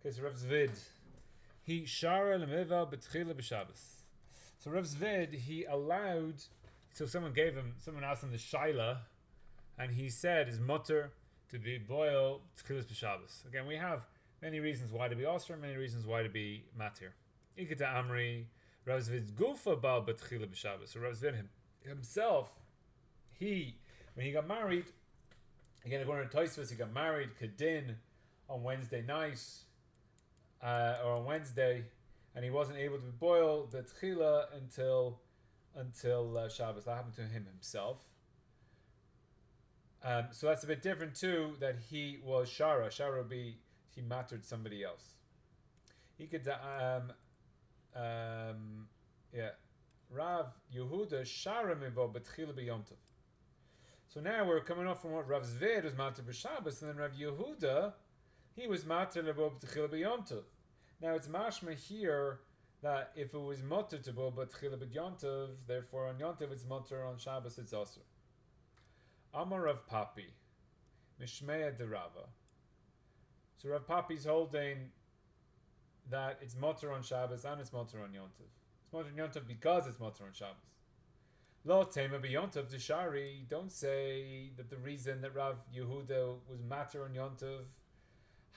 Okay, so Rav Zvid, he shara lemiva betchila b'Shabbos. So Rav Zvid, he allowed. So someone asked him the shaila, and he said is mutter to be boil tchilas b'Shabbos. Again, we have many reasons why to be osir, many reasons why to be matir. Ikata Amri, Rav Zvid's gufa bal betchila b'Shabbos. So Rav Zvid himself, when he got married, again according to Tosfos, he got married kedin on Wednesday night, or on Wednesday, and he wasn't able to boil the tchila until Shabbos. That happened to him himself. So that's a bit different too. That he was shara. Shara would be he mattered somebody else. He could Rav Yehuda shara mivo betchila b'yomtov. So now we're coming off from what Rav Zvid was matter b'Shabbos, and then Rav Yehuda, he was matter mivo betchila b'yomtov. Now it's mashma here that if it was mutter to bo but tchila b'yontiv, therefore on yontiv it's mutter, on Shabbos it's also. Amar Rav Papi, Mishmeya de Rava. So Rav Papi's holding that it's mutter on Shabbos and it's mutter on yontiv. It's mutter on yontiv because it's mutter on Shabbos. Lo tema b'yontiv d'shari. Don't say that the reason that Rav Yehuda was matter on yontiv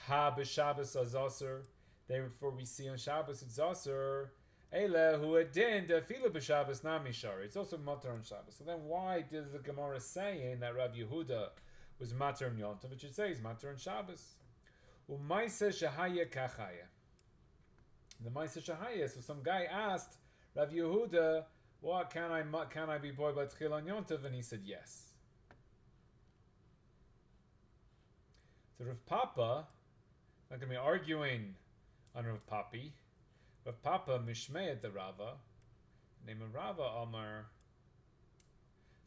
ha b'Shabbos azaser. Therefore, we see on Shabbos it's Aser. Eile hu adin defilu b'Shabbos nami shari. It's also matter on Shabbos. So then, why does the Gemara saying that Rav Yehuda was matter on Yom Tov? It should say he's matter on Shabbos. U'maisa shahaya kachaya. The maisa shahaya. So some guy asked Rav Yehuda, "What can I be boy by tchil on Yom Tov?" And he said yes. So Rav Papa, not going to be arguing on Rav Papi. Rav Papa Mishmei the Rava. The name of Rava Amar.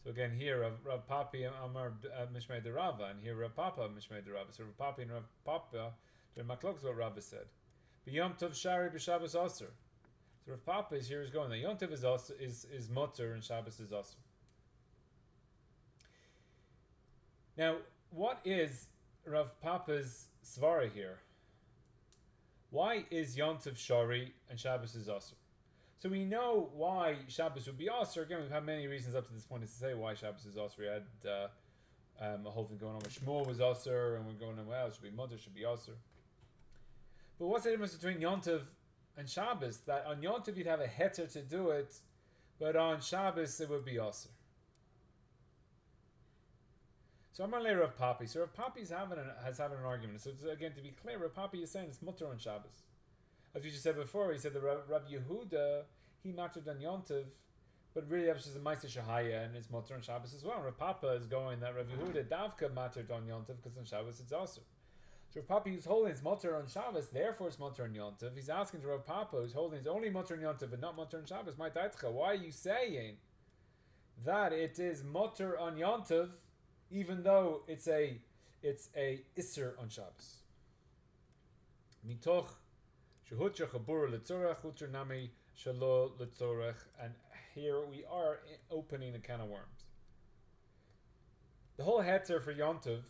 So again here Rav Papi Amar Mishmei the Rava, and here Rav Papa Mishmei the Rava. So Rav Papi and Rav Papa, the Maklok is what Rava said. B'Yom Tov Shari b'Shabbos Aser. So Rav Papa is going that Yom Tov is mutter and Shabbos is Aser. Now, what is Rav Papa's svara here? Why is Yom Tov Shari and Shabbos is Aser? So we know why Shabbos would be Aser. Again, we've had many reasons up to this point to say why Shabbos is Aser. We had a whole thing going on with Shmuel was Aser, and we're going on, well, it should be Mutter, should be Aser. But what's the difference between Yom Tov and Shabbos? That on Yom Tov you'd have a heter to do it, but on Shabbos it would be Aser. So I'm going to lay Rav Papi. So Rav Papi has having an argument. So again, to be clear, Rav Papi is saying it's mutter on Shabbos. As we just said before, he said that Rav Yehuda, he mattered on Yom Tov, but really that was just a Maisa Shahaya, and it's mutter on Shabbos as well. And Rav Papa is going that Rav Yehuda Davka mattered on Yom Tov because on Shabbos it's also. So Rav Papi, who's holding it's mutter on Shabbos, therefore it's mutter on Yom Tov. He's asking to Rav Papa, who's holding it's only mutter on Yom Tov and not mutter on Shabbos. My Daitcha, why are you saying that it is mutter on Yom Tov, even though it's a Isser on Shabbos? Mitoch shehutra chabura letzorach hutra nami shalo letzorach, and here we are opening a can of worms. The whole heter for Yom Tov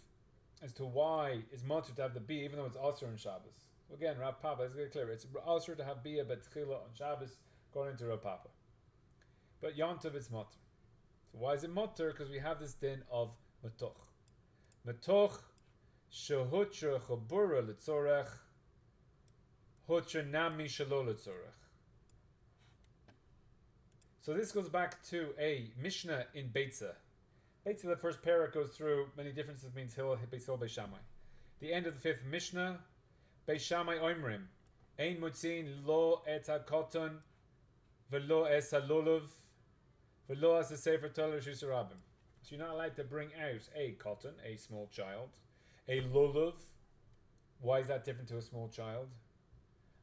as to why it's mutter to have the bia, even though it's also on Shabbos. So again, Rav Papa, let's get clear. It's also to have bia betchila on Shabbos, according to Rav Papa. But Yom Tov it's mutter. So why is it mutter? Because we have this din of Metuch. Metuch shehutra chabura letzorach hutra nami shalo letzorach. So this goes back to a Mishnah in Bitzah. Bitzah, the first parak, goes through many differences between Hillel, Beis Hillel, Beis Shammai. The end of the fifth Mishnah, Beis Shammai oimrim, ein mutzin lo et hakoton velo es halulav velo as a sefer Torah reshus harabim. So you're not allowed to bring out a cotton, a small child, a lulav. Why is that different to a small child?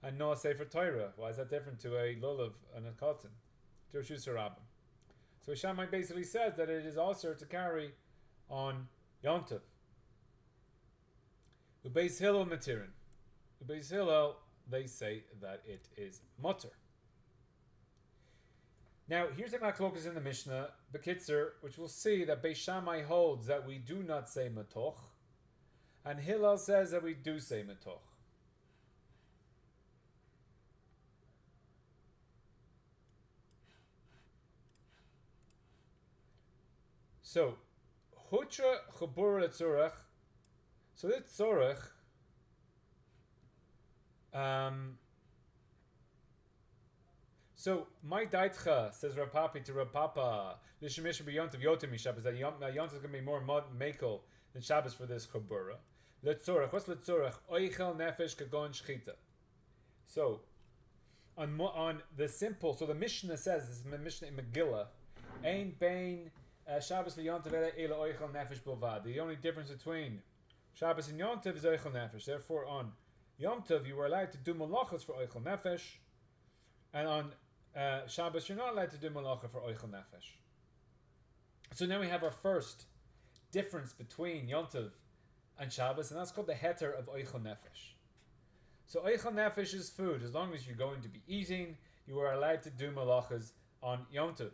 And no a sefer Torah. Why is that different to a lulav and a cotton? To reshus harabim. So Shammai basically says that it is also to carry on Yom Tov. Beis Hillel matirin. Beis Hillel, they say that it is mutter. Now, here's a machlokas in the Mishnah, Bekitzer, which we'll see that Beis Shammai holds that we do not say Metuch, and Hillel says that we do say Metuch. So, hutra chabura letzorach. So this tzorach, so my daitcha, says Rav Papi to Rav Papa, l'shemish b'yontav yotem Shabbos, that yontav is going to be more makel than Shabbos for this chabura. Letzorach, what's letzorach? Oichel nefesh kagon shchita. So, on the simple, so the Mishnah says, this is the Mishnah in Megillah, ein bein Shabbos v'yontav ela oichel nefesh bilvad. The only difference between Shabbos and Yom Tov is oichel nefesh. Therefore, on Yom Tov you are allowed to do malachas for oichel nefesh, and on Shabbos you're not allowed to do malacha for oichel nefesh. So now we have our first difference between Yom Tov and Shabbos, and that's called the heter of oichel nefesh. So oichel nefesh is food. As long as you're going to be eating, you are allowed to do malachas on Yom Tov.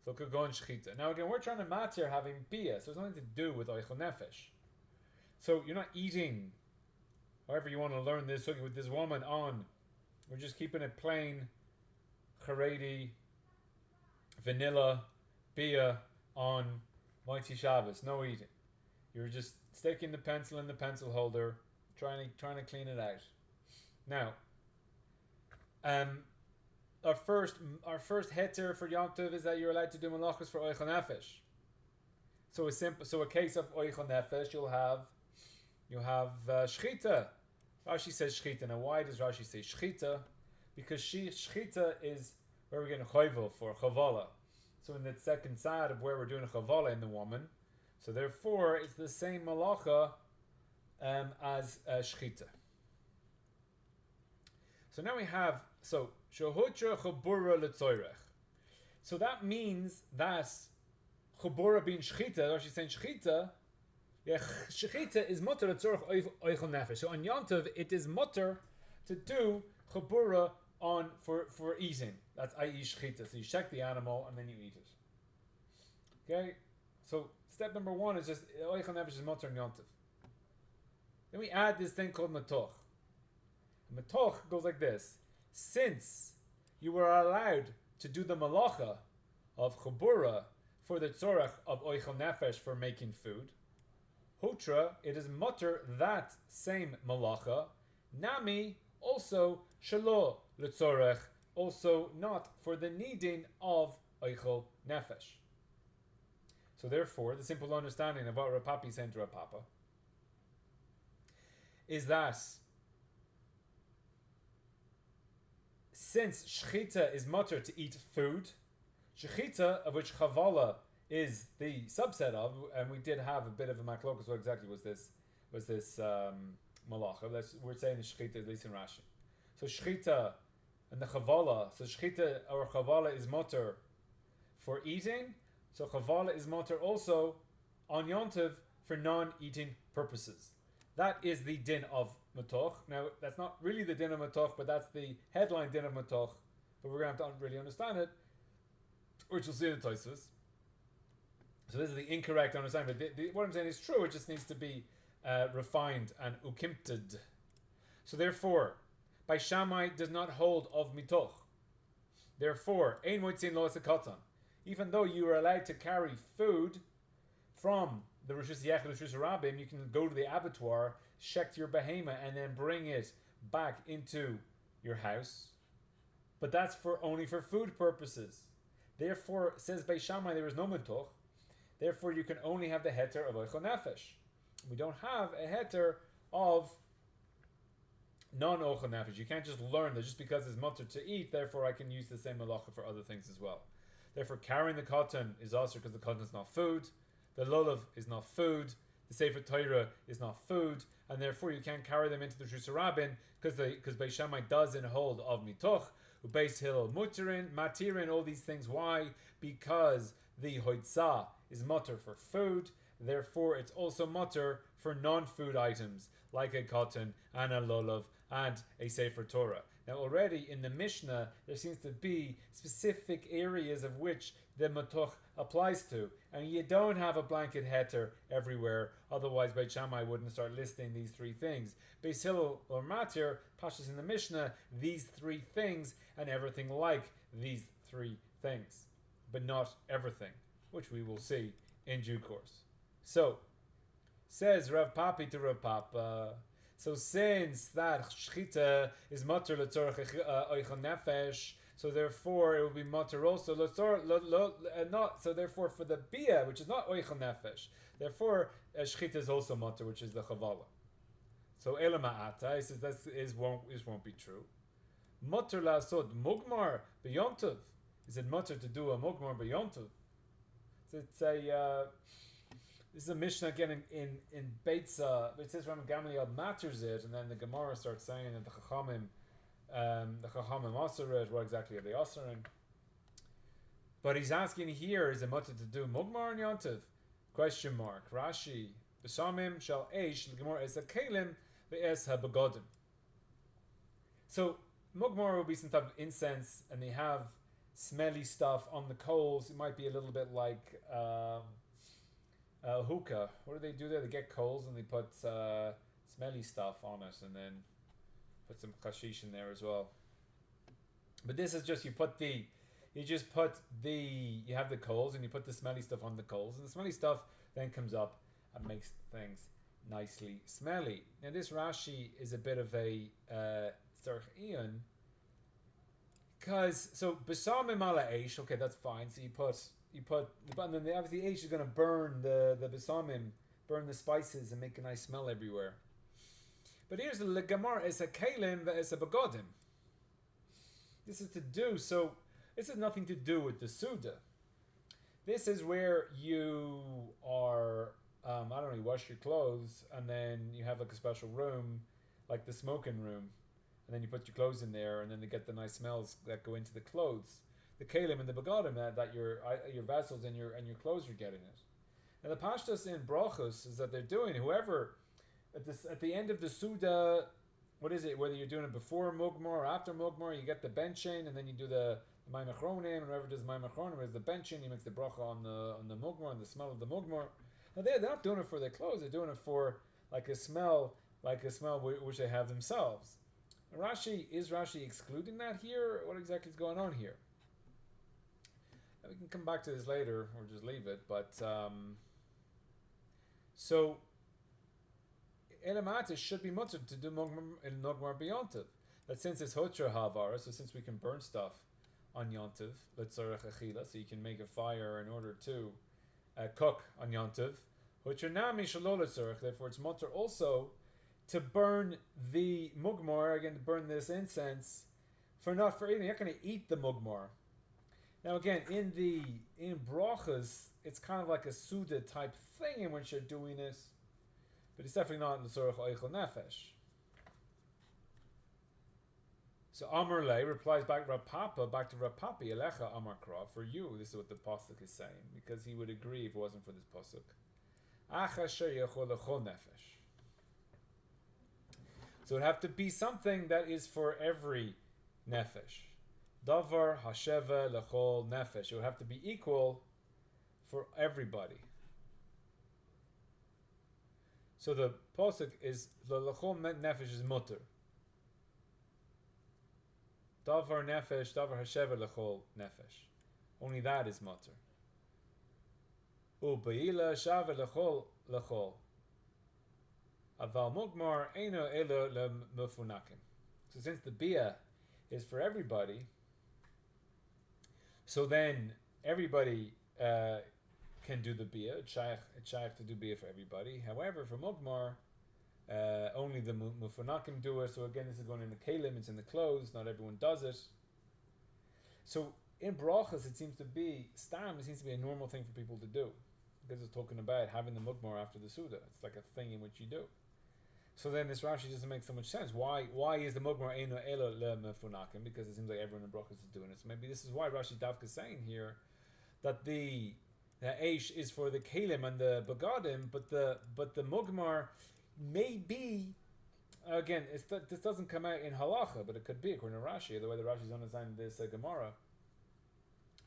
So kagon shchita. Now again, we're trying to matir having bia, so it's nothing to do with oichel nefesh. So you're not eating, however you want to learn this with this woman on. We're just keeping it plain, charedi, vanilla, bia on Mighty Shabbos. No eating. You're just sticking the pencil in the pencil holder, trying to clean it out. Now, our first heter for Yom Tov is that you're allowed to do malachos for oichel nefesh. So a case of oichel nefesh, you'll have shchita. Rashi says shchita. Now, why does Rashi say shchita? Because shchita is where we're getting hoil for chavala. So in the second side of where we're doing a chavala in the woman, so therefore it's the same malacha as shchita. So now we have shehutra chabura letzorech. So that means that chabura being shchita, Rashi saying shchita. Yeah, shechita is mutter letzorech oichel nefesh. So on Yom Tov, it is mutter to do chabura on for eating. That's i.e. shechita. So you check the animal and then you eat it. Okay, so step number one is just oichel nefesh is mutter on Yom Tov. Then we add this thing called Metuch. Metach goes like this. Since you were allowed to do the malacha of chabura for the tzorach of oichel nefesh for making food, hutra, it is mutter that same malacha, nami, also shelo letzorech, also not for the needing of oichel nefesh. So therefore, the simple understanding of what Rav Papi saying to Rav Papa is that since shechita is mutter to eat food, shechita, of which chavala is the subset of, and we did have a bit of a machlokas. What exactly was this malacha? We're saying the shechita, at least in Rashi. So shechita and the chavala. So shechita or chavala is mutter for eating. So chavala is mutter also on Yom Tov for non-eating purposes. That is the din of Metuch. Now, that's not really the din of Metuch, but that's the headline din of Metuch. But we're going to have to really understand it, which we'll see in the Tosfos. So this is the incorrect understanding. But what I'm saying is true. It just needs to be refined and ukimted. So therefore, by Shammai does not hold of Metuch. Therefore, ein moitzin lo asakatan. Even though you are allowed to carry food from the Rishus Yechid, Rishus Rabbim, you can go to the abattoir, shecht your behemoth, and then bring it back into your house. But that's only for food purposes. Therefore, says Beis Shammai, there is no Metuch. Therefore, you can only have the heter of oichel nefesh. We don't have a heter of non-oichel nefesh. You can't just learn that just because it's mutter to eat, therefore I can use the same halacha for other things as well. Therefore, carrying the cotton is also because the cotton is not food. The lulav is not food. The Sefer Torah is not food, and therefore you can't carry them into the Rishus Rabbin because Beis Shammai doesn't hold of mitoch. Beis Hillel mutirin, matirin, all these things. Why? Because the hoitzah is mutter for food. Therefore, it's also mutter for non-food items like a cotton and a lulav and a Sefer Torah. Now, already in the Mishnah, there seems to be specific areas of which the Metuch applies to, and you don't have a blanket heter everywhere. Otherwise, Beit Shammai wouldn't start listing these three things. Beis Hillel or Matir, Pashas in the Mishnah, these three things and everything like these three things, but not everything, which we will see in due course. So, says Rav Papi to Rav Papa, so since that shchita is mutter l'tzorach oichel nefesh, so therefore it will be mutter also not. So therefore for the bia, which is not oichel nefesh, therefore shchita is also mutter, which is the chavala. So elama'ata, he says this won't be true. Mutter la'asod mugmar b'yomtov. Is it mutter to do a mugmar b'yomtov? So it's a this is a Mishnah again in Bitzah. It says Ram Gamliel matters it, and then the Gemara starts saying that the Chachamim osir it. What exactly are they osiring? But he's asking here: is it mutter to do mugmar and yontiv? Question mark. Rashi: B'samim shall eish l'gemara es hakelim ve'es habegodim. So mugmar will be some type of incense, and they have smelly stuff on the coals. It might be a little bit like hookah. What do they do there? They get coals and they put smelly stuff on it, and then put some kashish in there as well. But this is just you have the coals and you put the smelly stuff on the coals, and the smelly stuff then comes up and makes things nicely smelly. Now this Rashi is a bit of a tzarech iyon, because so besamim ala eish, okay, that's fine. So you put, and then obviously eish is going to burn the besamim, burn the spices and make a nice smell everywhere. But here's the legamar es a kalim es a begodim. This is to do, so this has nothing to do with the Suda. This is where you are, you wash your clothes, and then you have like a special room, like the smoking room, and then you put your clothes in there, and then they get the nice smells that go into the clothes. The kalim and the begodim that your vessels and your clothes are getting it. Now the pashtas in brachos is that they're doing, whoever, at the end of the Suda, what is it, whether you're doing it before Mugmar or after Mugmar, you get the benching, and then you do the Mayim Achronim, and whoever does Mayim Achronim is the benching, he makes the bracha on the Mugmar, and the smell of the Mugmar. Now they're not doing it for their clothes, they're doing it for like a smell which they have themselves. Is Rashi excluding that here? What exactly is going on here? We can come back to this later, or just leave it, but so Elamatis should be mutter to do Nogmar b'yontiv. That since it's Hotra Havara, so since we can burn stuff on Yontiv, L'tzorech Achila, so you can make a fire in order to cook on Yontiv, Hotra Nami Shalol L'tzorech, therefore it's mutter also to burn the Mugmar, again to burn this incense, for eating. You're not going to eat the Mugmar. Now again, in brachas, it's kind of like a Suda type thing in which you're doing this, but it's definitely not l'tzorech oichel nefesh. So Amar Le replies back to Rav Papi, Halacha Amar Kra, for you, this is what the pasuk is saying, because he would agree if it wasn't for this pasuk. Achasher yechol lechol nefesh. So it would have to be something that is for every nefesh. Davar hasheve lechol nefesh. It would have to be equal for everybody. So the pasuk is lechol nefesh is mutter. Davar nefesh, davar hasheve lechol nefesh. Only that is mutter. U'beila shave lechol. Aval mugmar eino elo lemefunakim. So since the bia is for everybody, so then everybody can do the bia. It's shaykh to do bia for everybody. However, for mugmar, only the mufunakim do it. So again, this is going in the kalim, it's in the clothes. Not everyone does it. So in brachas, it seems to be a normal thing for people to do, because it's talking about having the mugmar after the suda. It's like a thing in which you do. So then this Rashi doesn't make so much sense. Why is the mugmar eino elo lemefunakim? Because it seems like everyone in brachas is doing it. So maybe this is why Rashi Davka is saying here that the eish is for the kalim and the begadim, but the mugmar may be, again, this doesn't come out in halacha, but it could be according to Rashi, the way the Rashi is understanding this Gemara,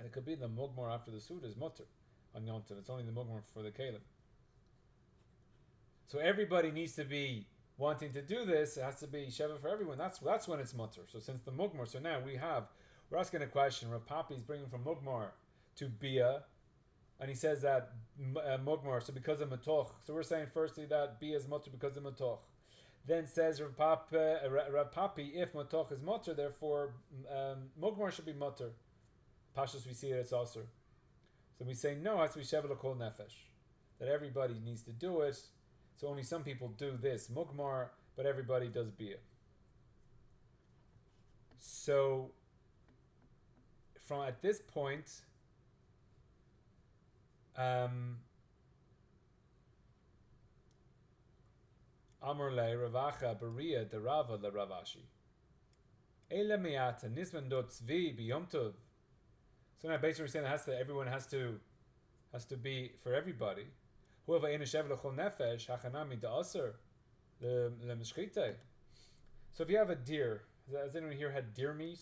and it could be the mugmar after the suda is mutter on yontiv. It's only the mugmar for the kalim. So everybody needs to be wanting to do this. It has to be sheve for everyone. That's when it's mutter. So since the mugmar, so now we're asking a question. Rav Papi is bringing from mugmar to bia, and he says that mugmar, so because of Metuch. So we're saying firstly that B is mutter because of Metuch. Then says Rav Papi, if Metuch is mutter, therefore mugmar should be mutter. Pashas we see that it's also. So we say no, it has to be sheve l'kol nefesh. That everybody needs to do it. So only some people do this mugmar, but everybody does bia. So from at this point, Amar le Ravacha Beria de Rava le Ravashi. Eila miata nisman dot tzvi biyom tov. So now basically we're saying everyone has to be for everybody. Whoever in a shev l'chol nefesh hachanami da'aser le mishchite. So if you have a deer, has anyone here had deer meat?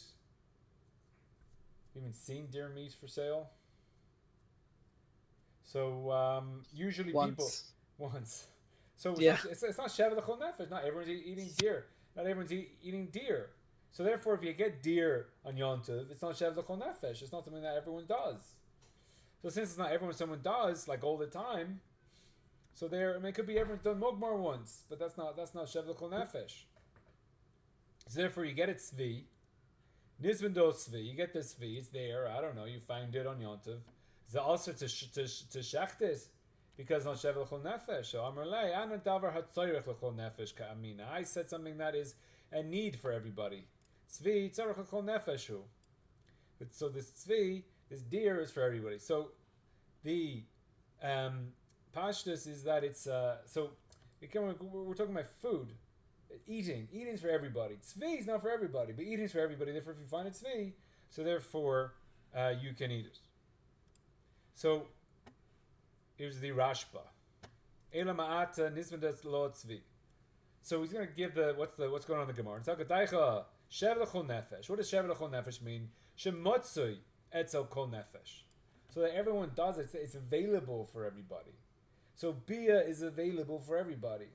Even seen deer meat for sale? So usually people once. So it's not shev l'chol nefesh. Not everyone's eating deer. Not everyone's eating deer. So therefore, if you get deer on Yom Tov, it's not shev l'chol nefesh. It's not something that everyone does. So since it's not everyone someone does like all the time, so it could be everyone's done mugmar once, but that's not shev l'chol nefesh. So therefore, you get it tzvi, nizvan do tzvi. You get this tzvi. It's there. I don't know. You find it on Yom Tov. The also to shechtes because not shev l'chol nefesh. So Amar lei ana davar hatzayrich l'chol nefesh ka'amina. I said something that is a need for everybody. Tzvi tzarich l'chol nefeshu. So this tzvi, this deer, is for everybody. So the pashtus is that it's so we're talking about food, eating's for everybody. Tzvi is not for everybody, but eating's for everybody. Therefore, if you find it tzvi, so therefore you can eat it. So here's the Rashba. Ela ma'ata nisvendas lo tzvi. So he's going to give what's going on in the Gemara. It's Agdaicha shev l'chol nefesh. What does shev l'chol nefesh mean? Shemotzui etzel kol nefesh. So that everyone does it. It's available for everybody. So bia is available for everybody.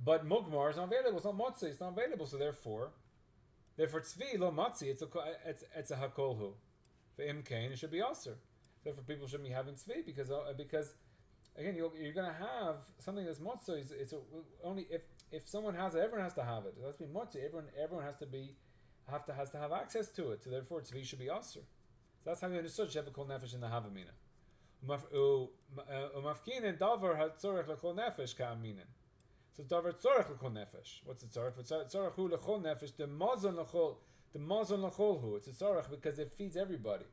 But mugmar is not available. It's not motzui. It's not available. So therefore tzvi lo matzi. It's a hakolhu. For imkain, it should be aser. Therefore, people shouldn't be having tzvi because again, you're going to have something that's motzui. It's only if someone has it, everyone has to have it. It has to be motzui. Everyone has to have access to it. So therefore, tzvi should be aser. So that's how we understood shev l'chol nefesh in the Havamina. Umafkinen davar hatzorech l'chol nefesh ka'aminen. So davar tzorech l'chol nefesh. What's the tzorech? Tzorech hu l'chol nefesh. The mazon l'chol hu. It's a tzorech because it feeds everybody.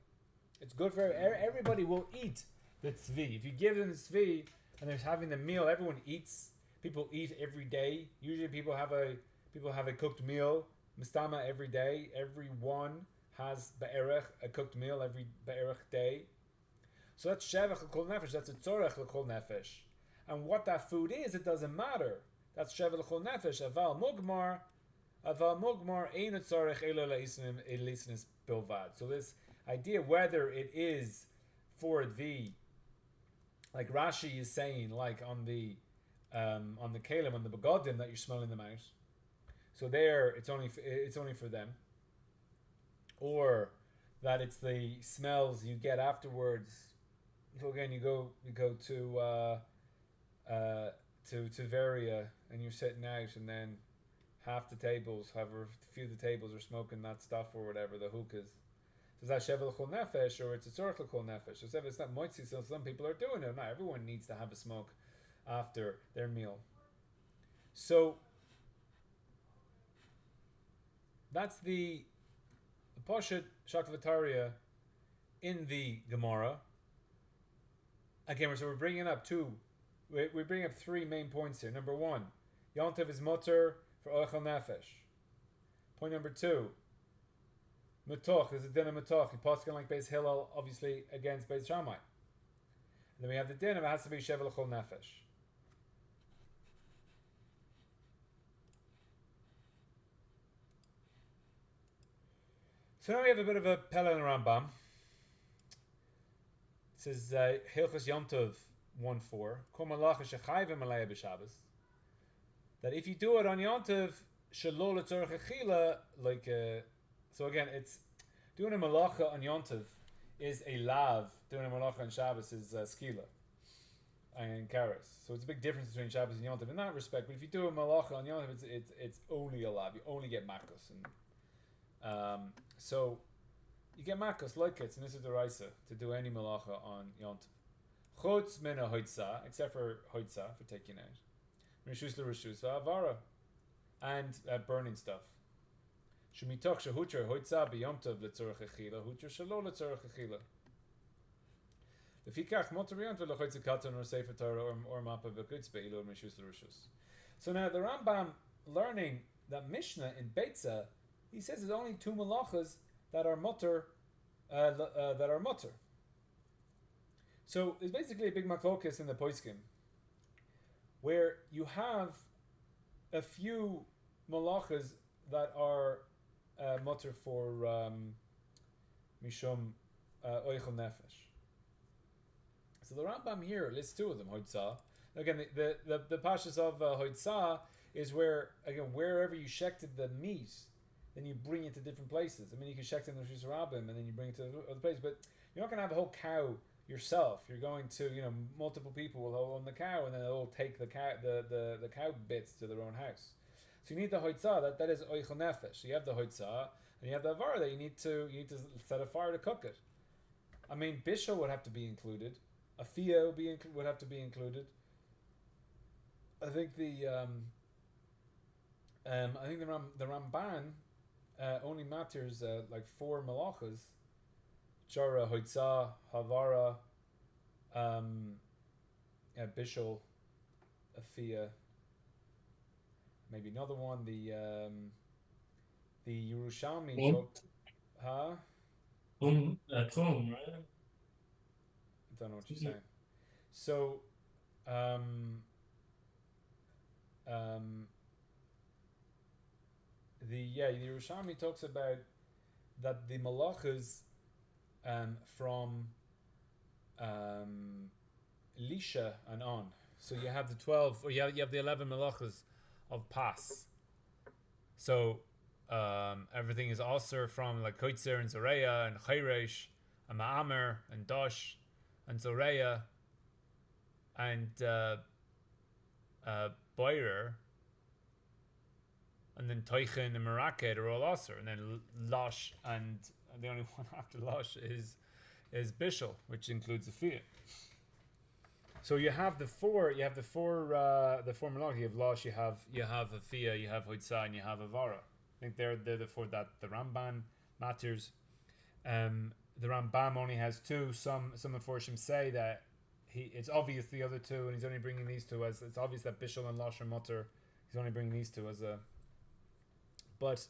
It's good for everybody. Will eat the tzvi. If you give them the tzvi and they're having the meal, everyone eats. People eat every day. Usually, people have a cooked meal, mistama, every day. Everyone has be'erech, a cooked meal every be'erech day. So that's shevach l'kol nefesh. That's a tzorech l'kol nefesh. And what that food is, it doesn't matter. That's shevach l'kol nefesh. Aval mugmar ein tzorech elo le'isnis bilvad. So this idea, whether it is for the, like Rashi is saying, like on the kalim, on the begodim that you're smelling them out. So there, it's only for them. Or that it's the smells you get afterwards. So again, you go to Varia and you're sitting out, and then half the tables, however few the tables, are smoking that stuff or whatever, the hookahs. So is that sheve l'chol nefesh or it's a tzorech l'chol nefesh? So if it's not moitzi, so some people are doing it. Not everyone needs to have a smoke after their meal. So that's the Poshet Shakvataria in the Gemara. Again, so we're bringing up we bring up three main points here. Number one, Yom Tov is mutter for Ochel Nefesh. Point number two, Metuch, there's a din of Metuch. Poskin like Beis Hillel, obviously against Beis Shammai. And then we have the din of it has to be sheve l'chol nefesh. So now we have a bit of a Pella and Rambam. It says Hilchos Yom Tov 1:4. Kol malacha shechayvim alei b'Shabbos. That if you do it on Yom Tov, shelo l'tzorech achila, so again, it's doing a malacha on Yom Tov is a lav, doing a malacha on Shabbos is skila and karas. So it's a big difference between Shabbos and Yom Tov in that respect. But if you do a malacha on Yom Tov, it's only a lav. You only get makos, and so you get makos like it. And this is the raisa to do any malacha on Yom Tov. Chutz min hoitza, except for hoitza for taking out. Rishus l'rishus v'avara, and burning stuff. Shemitoch shehucher hoitza b'yom tov letzorach echila, hucher shelo letzorach echila. Lefikach motor b'yom tov lechoitza katan or sefer Torah or mappa v'kutz be'ilu rishus l'rishus. So now the Rambam, learning that Mishnah in Bitzah, he says there's only two malachas that are mutter, that are mutter. So there's basically a big machlokas in the poskim, where you have a few malachas that are mutter for mishum oichel nefesh. So the Rambam here lists two of them. Hoitza. Again, the pashas of hoitza is where, again, wherever you shechted the meat, then you bring it to different places. I mean, you can shecht in the Rishus Rabbim and then you bring it to other places, but you're not going to have a whole cow yourself. You're going to, multiple people will own the cow, and then they'll all take the cow bits to their own house. So you need the hoitza, that is oichel nefesh. So you have the hoitza, and you have the avara that you need to set a fire to cook it. I mean, bishul would have to be included. Afia would have to be included. I think the Ramban only matters like four malachas. Chara, hoitza, havara, bishul, afia. Maybe another one. The Yerushalmi. Huh? Home, right? I don't know what you're saying. So, the Yerushalmi talks about that the malachas from Lisha and on. So you have the 12, or you have the 11 malachas of Pas. So everything is also from like Koitzer and Zoreya and Chayresh and Ma'amer and Dosh and Zoreya and Boirer, and then Toichin and Meraket are all Aser, and then Losh, and the only one after Losh is Bishul, which includes the Fiyah. So you have the four malach. You have Losh, you have Afia, you have Hoitza, and you have Avara. I think they're the four that the Ramban matters. The Rambam only has two. Some Meforshim say that it's obvious the other two, and he's only bringing these two as it's obvious that Bishul and Losh are mutter. He's only bringing these two as a. But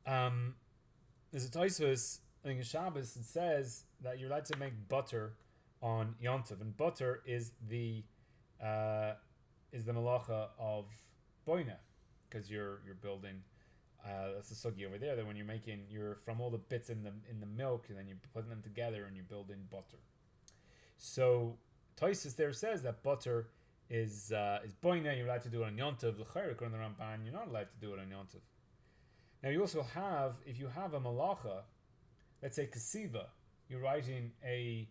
there's a Tosfos, I think in Shabbos, it says that you're allowed to make butter on Yom Tov, and butter is the malacha of boina, because you're building. That's the sugi over there. That when you're from all the bits in the milk, and then you're putting them together, and you're building butter. So Tosfos there says that butter is boina. You're allowed to do it on Yom Tov. L'chayr, according to the Ramban, you're not allowed to do it on Yom Tov. Now you also have, if you have a malacha, let's say kasiva, you're writing a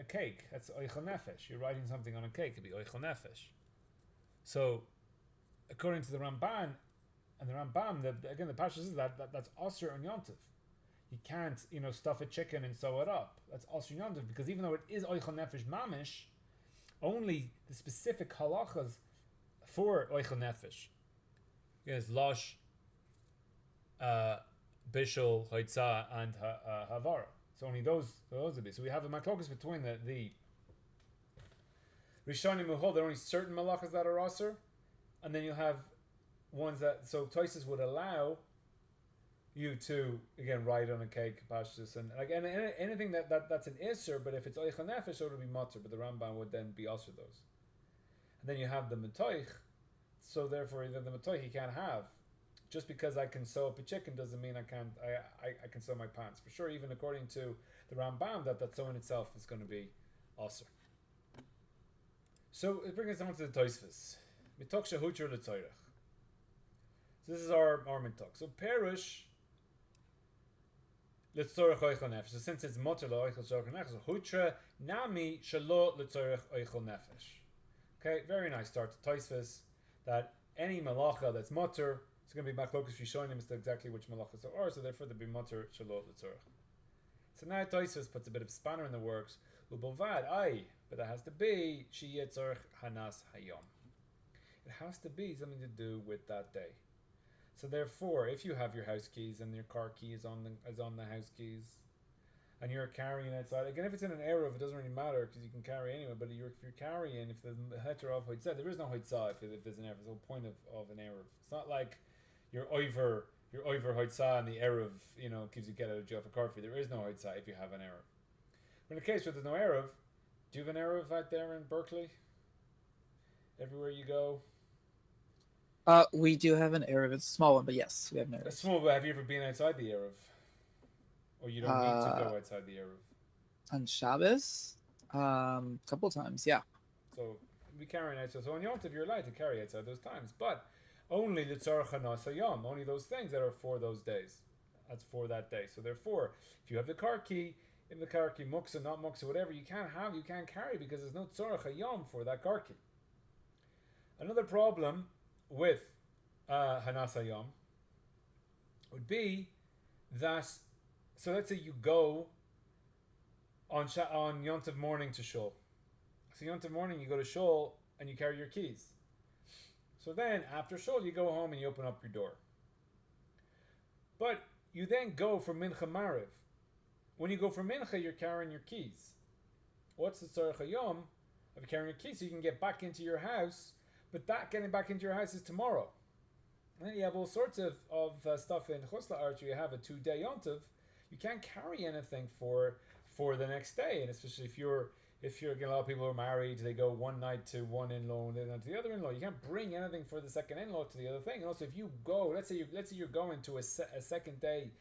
cake. That's oichel nefesh. You're writing something on a cake. It'd be oichel nefesh. So, according to the Ramban, and the Rambam, the Pashas is that's osir on Yom Tov. You can't, stuff a chicken and sew it up. That's osir on Yom Tov, because even though it is oichel nefesh mamish, only the specific halachas for oichel nefesh is losh, bishul, hoitza, and havara. So only those would be. So we have a machlokas between the Rishonim who hold there are only certain malachas that are aser, and then you have ones that, so Tosfos would allow you to again write on a cake pashtus and like anything that's an iser, but if it's oichel nefesh, it would be mutter, but the Rambam would then be aser those. And then you have the Metuch, so therefore the Metuch you can't have. Just because I can sew up a chicken doesn't mean I can sew my pants. For sure, even according to the Rambam, that sewing itself is going to be aser. So it brings us down to the Tosfos. Metuch shehucher l'tzoyrech. So this is our Metuch. So Perush, L'tzorech oichel nefesh. So since it's mutter l'oichel tzorech nefesh, hutra nami shelo l'tzorech oichel nefesh. Okay, very nice start to Tosfos, that any malacha that's mutter, it's going to be machlokas rishonim as to exactly which malachas there are, so therefore there'll be mutter shelo l'tzorech. So now Tosfos puts a bit of spanner in the works. Ubovad, but that has to be sheyeh tzorech hanas hayom. It has to be something to do with that day. So therefore, if you have your house keys and your car key is on the house keys, and you're carrying outside, again, if it's in an eruv, it doesn't really matter because you can carry anyway. But if you're carrying, if the heter of hoitzah, there is no hoitzah if there's an eruv. There's no point of an eruv. It's not like you're over hoitzah and the eruv, gives you get out of jail for car fee. There is no hoitzah if you have an eruv. But in the case where there's no eruv, do you have an eruv out there in Berkeley? Everywhere you go. We do have an eruv. It's a small one, but yes, we have an eruv. A small, but have you ever been outside the eruv? Or you don't need to go outside the eruv? On Shabbos? Couple times, yeah. So, we carrying outside. So on Yom Tov, you're allowed to carry outside those times. But only l'tzorech hanas hayom, only those things that are for those days. That's for that day. So therefore, if you have the car key, in the car key, muksa, not muksa, whatever, you can't carry because there's no tzorech hayom for that car key. Another problem with Hanas Hayom would be that, so let's say you go on Yom Tov morning to shul. So Yom Tov morning you go to shul and you carry your keys. So then after shul you go home and you open up your door. But you then go for Mincha Mariv. When you go for Mincha, you're carrying your keys. What's the Tzorech Hayom of carrying your keys so you can get back into your house? But that getting back into your house is tomorrow. And then you have all sorts of stuff in Chutz La'aretz. You have a 2-day Yom Tov. You can't carry anything for the next day. And especially if you're a lot of people are married, they go one night to one in-law and then to the other in-law. You can't bring anything for the second in-law to the other thing. And also if you go, let's say you're going to a second day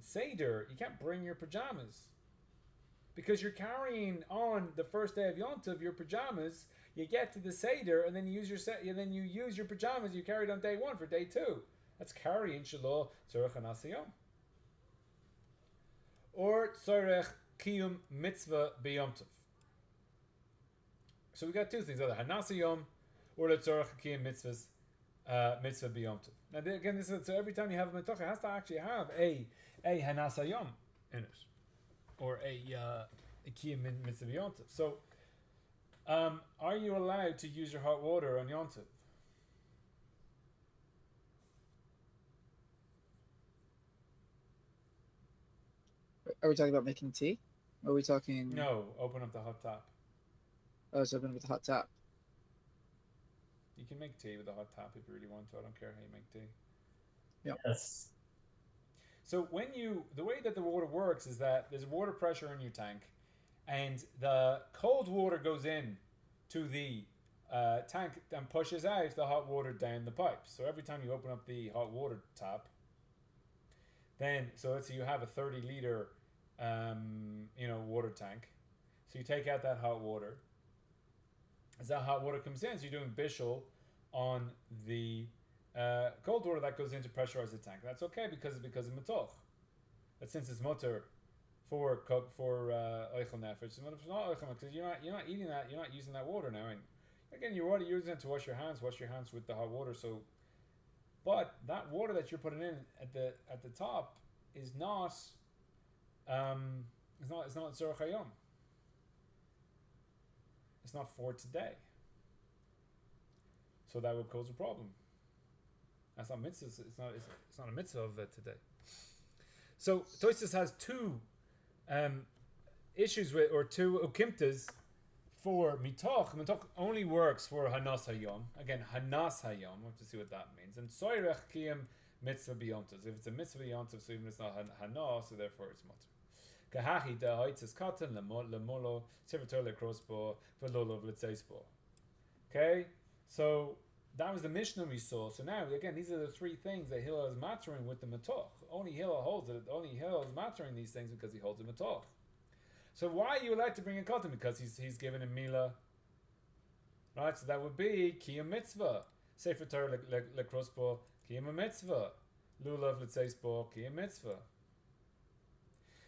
Seder, you can't bring your pajamas. Because you're carrying on the first day of Yom Tov your pajamas. You get to the Seder and then you use your pajamas you carried on day 1 for day 2. That's carrying shelo tzorech hanas hayom. Or tzorech kiyum mitzvah b'yom tov. So we got 2 things: either hanas hayom or the tzorech kiyum mitzvah b'yom tov. Now again, this is, so every time you have a Metuch, it has to actually have a hanas hayom in it, or a kiyum mitzvah b'yom tov. So. Are you allowed to use your hot water on Yom Tov? Are we talking about making tea? Or are we talking... No, open up the hot tap. Oh, it's open with the hot tap. You can make tea with a hot tap if you really want to. I don't care how you make tea. Yeah. Yes. So the way that the water works is that there's water pressure in your tank, and the cold water goes in to the tank and pushes out the hot water down the pipe. So every time you open up the hot water tap, then, so let's say you have a 30-liter water tank. So you take out that hot water. As that hot water comes in, so you're doing bishul on the cold water that goes in to pressurize the tank. That's okay because of Metokh. But since it's mutter for oichel nefesh, it's not oichel because you're not eating that, you're not using that water now. And again, you're already using it to wash your hands with the hot water. So, but that water that you're putting in at the top is not tzorech hayom. It's not for today. So that would cause a problem. That's not mitzvah. It's not a mitzvah of today. So Tosfos has 2 issues with, or 2 ukimtas for mitoch. Mitoch only works for hanas hayom. Again, hanas hayom. We have to see what that means. And soirech kiyam mitzvah b'yomtov. If it's a mitzvah b'yomtov, so even if it's not hanas, so therefore it's mutter. Kahachi da'hoitzes katan lemolo sevator lekrosbo v'lolov letzeisbo. Okay, so that was the Mishnah we saw. So now again, these are the 3 things that Hillel is mattering with the Metuch. Only Hillel holds it. Only Hillel is mattering these things because he holds a Metuch. So why are you allowed to bring a katan? Because he's given a milah, right? So that would be kiyum mitzvah. Sefer Torah lekrosbo kiyum mitzvah. Lulav letzeisbo kiyum mitzvah.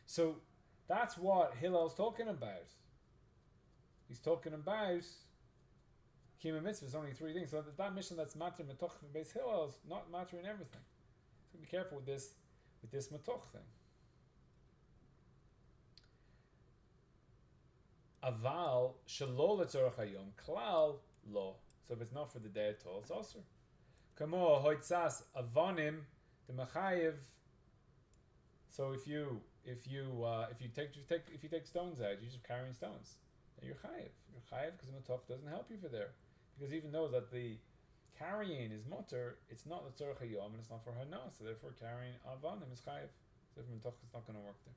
So that's what Hillel's talking about. He's talking about Kima Mitzvah is only 3 things. So that mission that's matter Metach for base Hillel is not matter in everything. So be careful with this Metach thing. Aval shalol letzorach hayom klal lo. So if it's not for the day at all, it's also. Kamo hoitzas avonim the machayev. So if you take stones out, you're just carrying stones. Then you're chayev. You're chayev because the Metuch doesn't help you for there. Because even though that the carrying is mutter, it's not the tzorach hayom and it's not for hana. So therefore, carrying avanim is chayev. So if Metuch is not going to work there.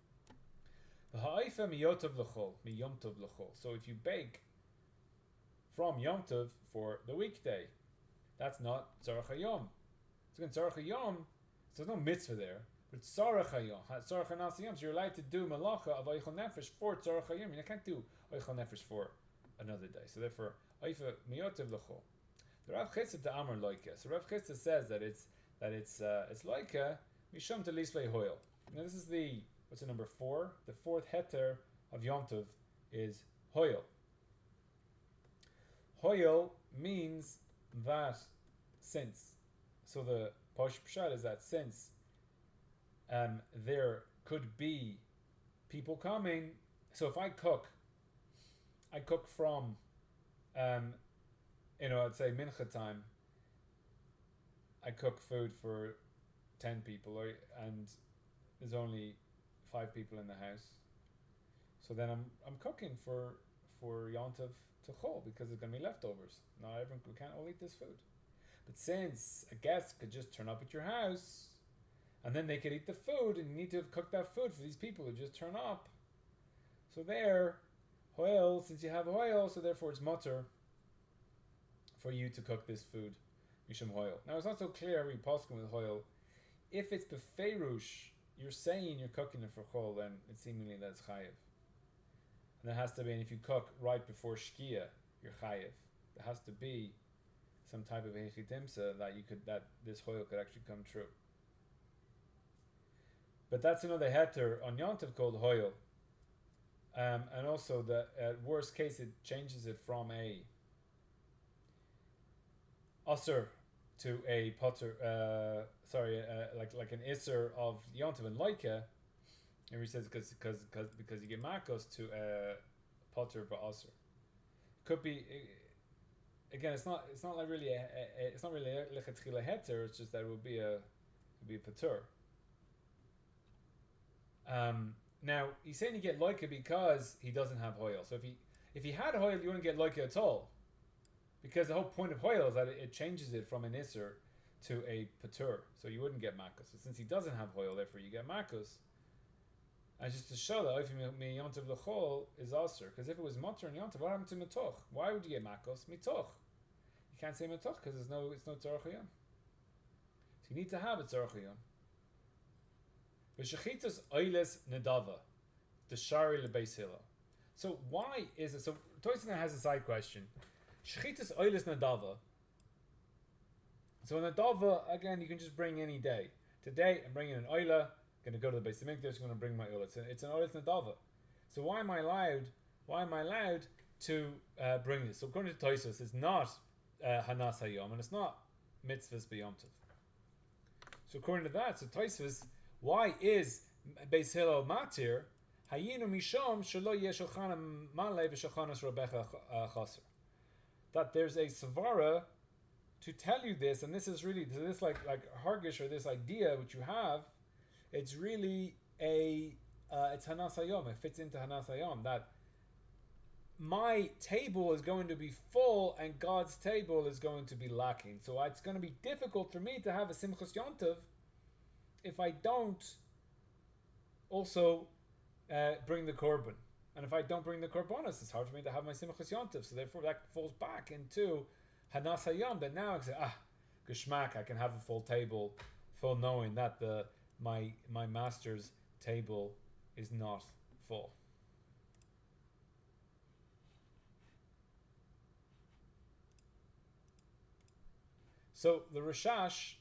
The ha'aifa miyotov l'chol, miyomtov l'chol. So if you bake from Yom Tov for the weekday, that's not tzorach hayom. So again, tzorach hayom, so there's no mitzvah there. But tzorach hayom, tzorach hanas hayom. So you're allowed to do malacha of oichel nefesh for tzorach hayom. You can't do oichel nefesh for another day. So therefore, aifa miyotov l'chol. The Rav Chesed to Amar loika. So Rav Chesed says that it's loika mishum to lislei hoil. Now this is what's the number 4? The 4th heter of Yom Tov is Hoil. Hoil means that since. So the Posh Pshat is that since there could be people coming. So if I cook from, I'd say mincha time. I cook food for 10 people, and there's only 5 people in the house. So then I'm cooking for Yom Tov to Chol because there's going to be leftovers. Not everyone we can't all eat this food. But since a guest could just turn up at your house and then they could eat the food, and you need to have cooked that food for these people who just turn up. So there, Hoil, since you have Hoil, so therefore it's mutter for you to cook this food, Mishum Hoil. Now it's not so clear every poskim with Hoil. If it's beferush, you're saying you're cooking it for chol, then it's seemingly that's chayev. And there has to be, and if you cook right before shkia, you're chayev. There has to be some type of hechitimsa that this hoil could actually come true. But that's another heter on Yom Tov called hoil. And also the worst case, it changes it from a usher to a potter, like an isser of Yontav and Loika, and he says because you get makos to a potter but usher. Could be again. It's not like really it's not really lechatchila heter. It's just that it would be a patur. Now he's saying you get Loika because he doesn't have Hoil. So if he had Hoil, you wouldn't get Loika at all. Because the whole point of Hoil is that it changes it from an Isser to a Patur. So you wouldn't get Makos. But since he doesn't have Hoil, therefore you get Makos. And just to show that if Yom Tov l'chol is Aser. Because if it was Matur and Yom Tov, what happened to Metuch? Why would you get Makos? Mitoch. You can't say Metuch because it's no Tzorach Hayom. So you need to have a Tzorach Hayom. V'shechitas oiles nedava. The Shari lebeis Hillel. So why is it? So Toysina has a side question. Shechitas oilis nadava. So nadava, again, you can just bring any day. Today, I'm bringing an oila. Going to go to the base of Mikdash. Going to bring my oila. It's an oilis nadava. So why am I allowed to bring this? So according to Toysos, it's not hanas hayom and it's not mitzvahs b'yom tov. So according to that, so Toysos, why is Beis Hillel matir? Hayinu mishom shelo yeshochan malay v'shochanas robecha chaser. That there's a svara to tell you this, and this is really this like hargish or this idea which you have. It's really it's hanas hayom. It fits into hanas hayom that my table is going to be full and God's table is going to be lacking. So it's going to be difficult for me to have a simchas yontav if I don't also bring the korban. And if I don't bring the korbanos, it's hard for me to have my simchas yontav. So therefore, that falls back into hanas hayom. That now I can say, geshmak, I can have a full table, full knowing that my master's table is not full. So the Rashash,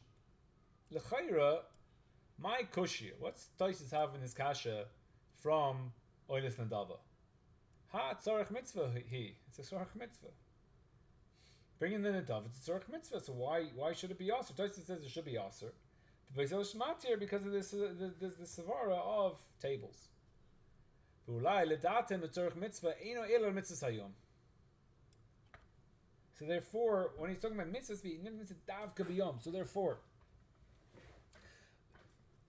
l'chayra, my kushya. What's Tosis having his kasha from oilis nadava. Ha tzorach mitzvah he. It's a tzorach mitzvah. Bringing the nadav, it's a tzorach mitzvah. So why should it be aser? Tosfos says it should be aser. Because of this savara of tables. So therefore, when he's talking about mitzvahs, so therefore,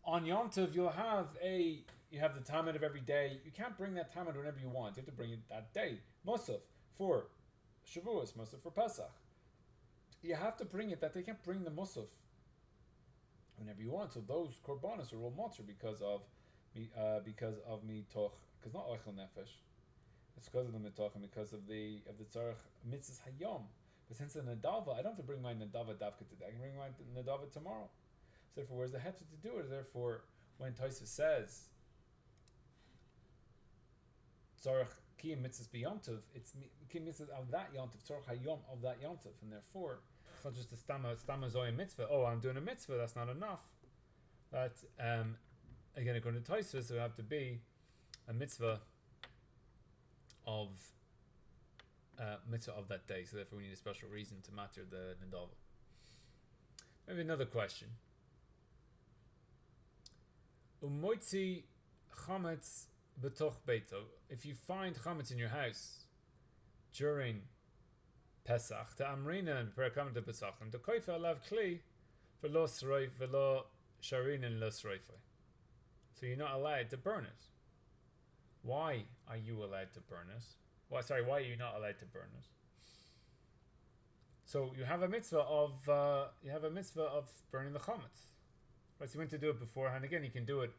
on Yom Tov you have the Talmud of every day. You can't bring that Talmud whenever you want. You have to bring it that day. Musaf for Shavuos, Musaf for Pesach. You have to bring it that day. You can't bring the Musaf whenever you want. So those korbanos are all mutter because of Metuch, because not Oichel nefesh. It's because of the Metuch and because of the tzarech mitzvahs hayom. But since the nadava, I don't have to bring my nadava davka today. I can bring my nadava tomorrow. So therefore, where's the heter to do it? Therefore, when Tosfos says tzarech kiyum mitzvahs b'yomtov, it's kiyum mitzvahs of that yomtov, tzarech hayom of that yomtov, and therefore it's not just a stama zoya mitzvah. Oh, I'm doing a mitzvah. That's not enough. That again, according to Tosfos, it would have to be a mitzvah of that day. So therefore, we need a special reason to matter the nadava. Maybe another question. Umoitzi chametz betoch beito. If you find chametz in your house during Pesach, the amrina and perakam de Pesach, and the koifa alav kli velo sroif velo sharin and lo sroifai. So you're not allowed to burn it. Why are you allowed to burn it? Why are you not allowed to burn it? So you have a mitzvah of burning the chametz. Right, so you went to do it beforehand. Again, you can do it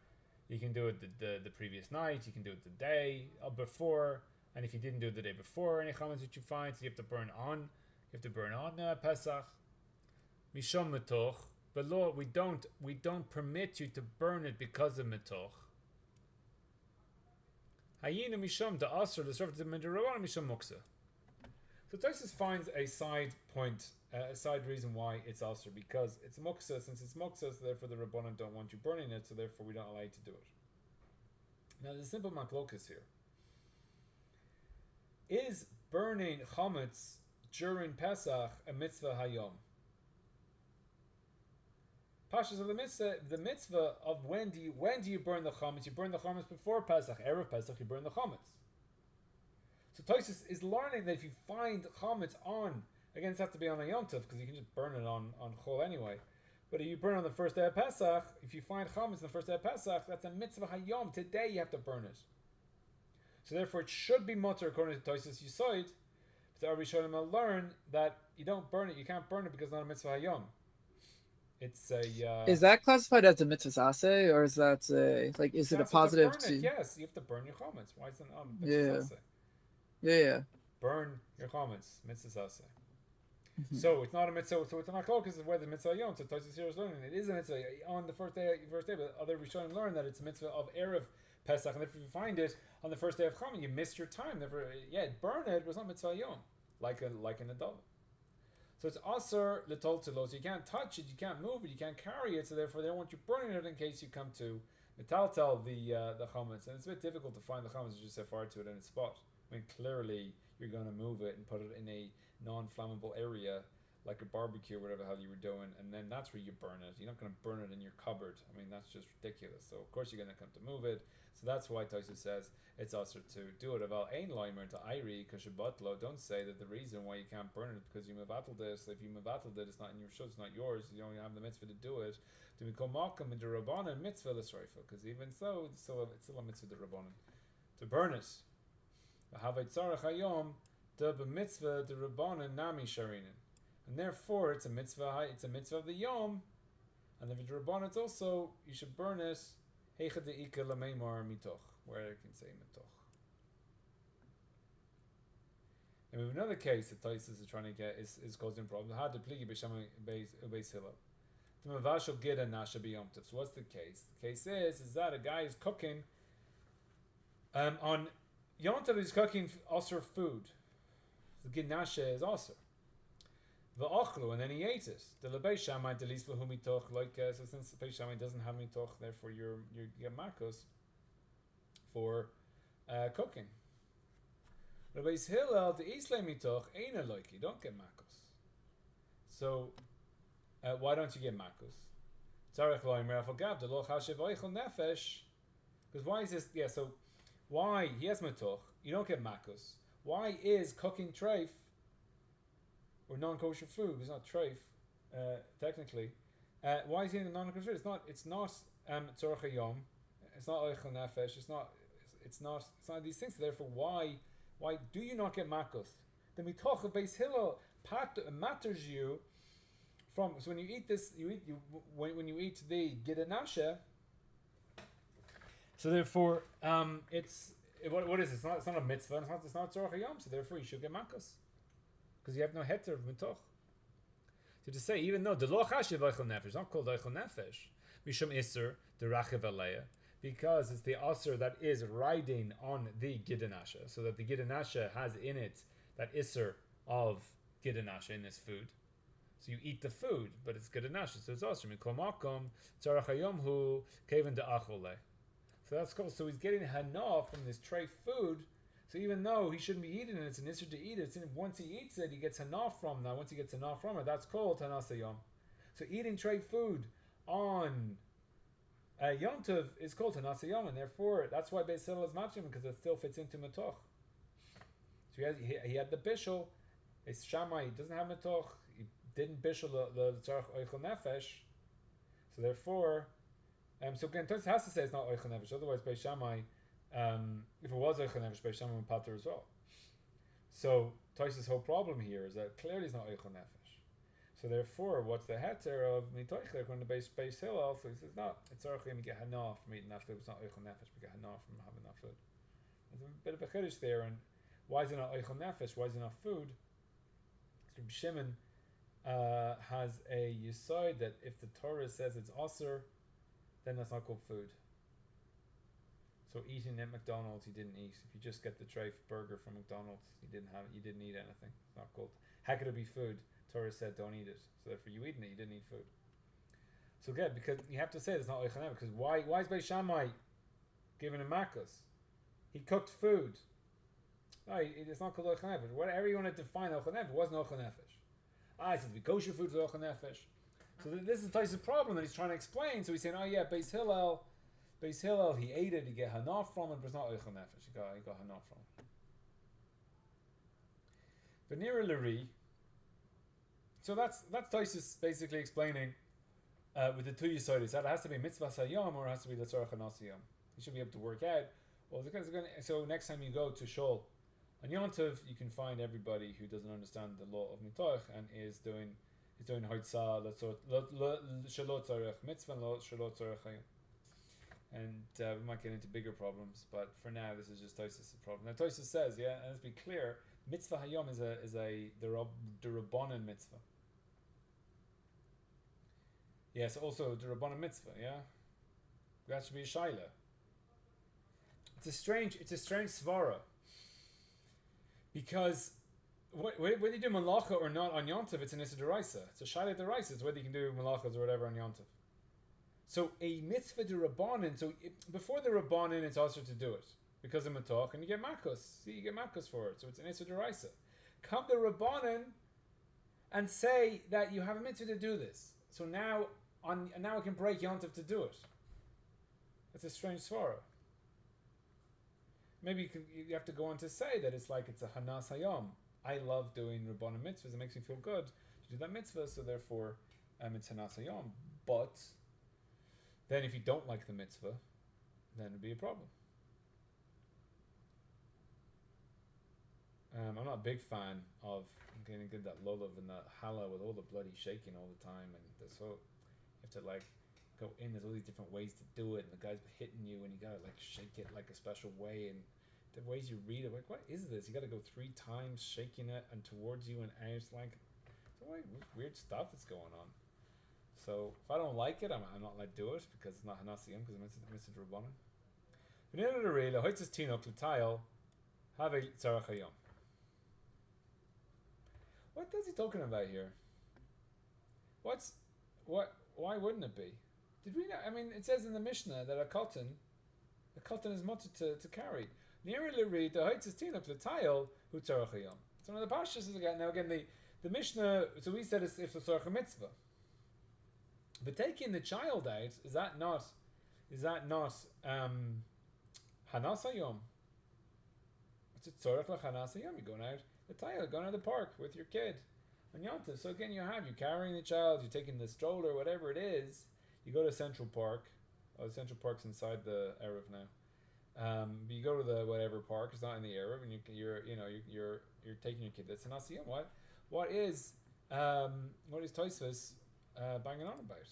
the previous night. You can do it the day before. And if you didn't do it the day before, any chametz that you find, so you have to burn on. You have to burn on Pesach. Mishom Metuch. But Lord, we don't permit you to burn it because of Metuch. Hayina misham da asr l'srofet midirabanan misham muksa. So Tosfos finds a side point, a side reason why it's asr, because it's muksa. Since it's muksa, so therefore the rabbanan don't want you burning it, so therefore we don't allow you to do it. Now there's a simple machlokas here. Is burning chametz during Pesach a mitzvah hayom? Pashas of the mitzvah of when do you burn the chametz? You burn the chametz before Pesach. Erev Pesach, you burn the chametz. So Tosfos is learning that if you find chametz on, again, it's have to be on a Yom Tov because you can just burn it on Hoil anyway. But if you burn on the first day of Pesach, if you find chametz on the first day of Pesach, that's a mitzvah hayom. Today you have to burn it. So therefore, it should be mutter according to Tosfos Yisoid. The Aryeh Shalom will learn that you don't burn it. You can't burn it because it's not a mitzvah hayom. It's a. Is that classified as a mitzvah aseh, or is that is it a positive? Yes, you have to burn your chametz. Why is it not mitzvah aseh? Yeah. Burn your chametz, mitzvah aseh. So it's not a mitzvah. So it's not close because of whether mitzvah yom. So Tosfos here is learning it is a mitzvah on the first day. But other Rishonim learn that it's a mitzvah of erev Pesach, and if you find it on the first day of Chametz, you missed your time. Never, burn it, but it's not mitzvah yom, like an adult. So it's aser l'tol tilo. So you can't touch it, you can't move it, you can't carry it. So therefore, they don't want you burning it in case you come to metaltel the chametz. And it's a bit difficult to find the chametz. You just set fire to it in its spot. I mean, clearly you're going to move it and put it in a non-flammable area, like a barbecue, whatever the hell you were doing, and then that's where you burn it. You're not going to burn it in your cupboard. I mean, that's just ridiculous. So of course you're going to come to move it. So that's why Tosfos says it's also to do it. Aval ein loimer to Iri kashabatlo. Don't say that the reason why you can't burn it because you mevatled this. If you mevatled it, it's not in your shul. It's not yours. You don't have the mitzvah to do it. To become makam in the rabbanan mitzvah l'sreifa. Because even so, it's still a mitzvah the rabbanan to burn it. V'havei tzarech hayom the mitzvah the rabbanan nami sharinin. And therefore, it's a mitzvah. It's a mitzvah of the yom, and the rabbanan it's also you should burn it. Heicha deika lameimar mitoch, where I can say mitoch. And we have another case that Tosfos is trying to get is causing problems. How to pligi b'shamay beis hillel. The mavashal gida nasha b'yomtiv. So what's the case? The case is that a guy is cooking. On Yom Tov he's cooking also food. The gid nasha is also. And then he ate it. The lebei shamai delis v'hu mitoch, like so since the lebei shamai doesn't have mitoch, therefore you get makos for cooking. Rabbi Hillel, the Isle Mitoch, ain't a like you don't get makos. So why don't you get makos? Tzarech lo imer afal gab, the lo chashev oichel nefesh. Because why is this? Yeah, so why he has Metuch, you don't get makos. Why is cooking treif or non-kosher food? It's not treif, technically. Why is he in a non-kosher food? It's not tzorach hayom. It's not oichel nefesh. It's not these things. Therefore, why do you not get makos? The mitoch of Beis Hillel matters you from. So when you eat this, when you eat the gidanasha. So therefore, what is it? It's not a mitzvah. It's not tzorach hayom. So therefore, you should get makos because you have no heter of mitoch. So to say, even though the lo chashiv oichel nefesh is not called oichel nefesh, mishum iser the rachiv aleya, because it's the aser that is riding on the gidanasha, so that the gidanasha has in it that iser of gidanasha in this food. So you eat the food, but it's gidanasha, so it's aser. Mikol makom tzarach hayom hu keven de'achole. So that's cool. So he's getting hana from this tray food. So even though he shouldn't be eating it, it's an issur to eat it. Once he eats it, he gets hana from that. Once he gets hana from it, that's called hanas hayom. So eating tray food on Yom Tov is called hanas hayom, and therefore that's why Beis Hillel is matching because it still fits into Metuch. So he had the bishul. It's Shammai. He doesn't have Metuch. He didn't bishul the tzarach oichel nefesh. So therefore. So again, Tosfos has to say it's not oichel nefesh. Otherwise, Beis Shammai, if it was oichel nefesh, Beis Shammai would pater as well. So Tosfos' whole problem here is that clearly it's not oichel nefesh. So therefore, what's the heter of mitoch when the Beis Hillel? So he says no, it's orchim you get hana from eating that food. It's not oichel nefesh. We get hana from having that food. There's a bit of a chiddush there, and why is it not oichel nefesh? Why is it not food? So Shimon has a yesod that if the Torah says it's aser, then that's not called food. So eating at McDonald's, you didn't eat. If you just get the tray burger from McDonald's, you didn't eat anything. It's not called. How could it be food? Torah said don't eat it. So therefore you eating it, you didn't eat food. So good, because you have to say it's not oichel nefesh. Because why is Beis Shammai giving him makos? He cooked food. No, it's not called oichel nefesh. Whatever you want to define oichel nefesh, it wasn't oichel nefesh. It says to be kosher food is oichel nefesh. So this is the problem that he's trying to explain. So he's saying, oh yeah, Beis Hillel, he ate it, he got hana from it, but it's not oichel nefesh. He got hana from it. But near Lari, so that's Tosfos basically explaining with the two yesodis that it has to be mitzvah hayom or it has to be the tzorach hanas hayom. You should be able to work out. Well, so next time you go to shul on Yom Tov, you can find everybody who doesn't understand the law of mitoch and is doing hoitza shalot tzarech mitzvah shalot tzarech hayom. And we might get into bigger problems, but for now this is just Tosfos' problem. Now Tosfos says, and let's be clear, mitzvah hayom is a derabbanan mitzvah. Yes, also derabbanan mitzvah. Yeah, that should be a shaila. It's a strange svara because whether you do malacha or not on Yom Tov, it's an issur deraisa. It's a shaila deraisa. It's whether you can do malachas or whatever on Yom Tov. So a mitzvah derabbanan. So before the rabbanan, it's also to do it because of Metuch, and you get makos. See, you get makos for it. So it's an issur deraisa. Come the rabbanan and say that you have a mitzvah to do this. So now I can break Yom Tov to do it. That's a strange svara. Maybe you have to go on to say that it's like it's a hanas hayom. I love doing rabbanan mitzvahs. It makes me feel good to do that mitzvah. So therefore, it's hanas hayom. But then if you don't like the mitzvah, then it'd be a problem. I'm not a big fan of getting good that lulav and that challah with all the bloody shaking all the time, and there's so you have to like go in. There's all these different ways to do it, and the guy's hitting you, and you gotta like shake it like a special way, and the ways you read it, like what is this? You gotta go 3 times shaking it and towards you and out, like so weird stuff that's going on. So if I don't like it, I'm not allowed to do it because it's not hanasiyim because I'm mitzvah rabbanan. V'nei l'rei lehoitzas tinok l'tayil have a tzarach hayom. What is he talking about here? Why wouldn't it be? Did we know? I mean, it says in the Mishnah that a cotton The katan is mutter to carry. Near read the heights tinuk l'tayel hu tzarach hayom. So now the parsha says again. Now again the Mishnah. So we said it's a tzarach mitzvah. But taking the child out, is that not hanas hayom? It's a tzarach l'chanas hayom. You're going out the tayel, going out of the park with your kid on Yom Tov. So again, you're carrying the child, you're taking the stroller, whatever it is. You go to Central Park. Oh, the Central Park's inside the Erev now. You go to the whatever park. It's not in the Erev, and you're taking your kid. That's an asiyam. What is Tosfos banging on about?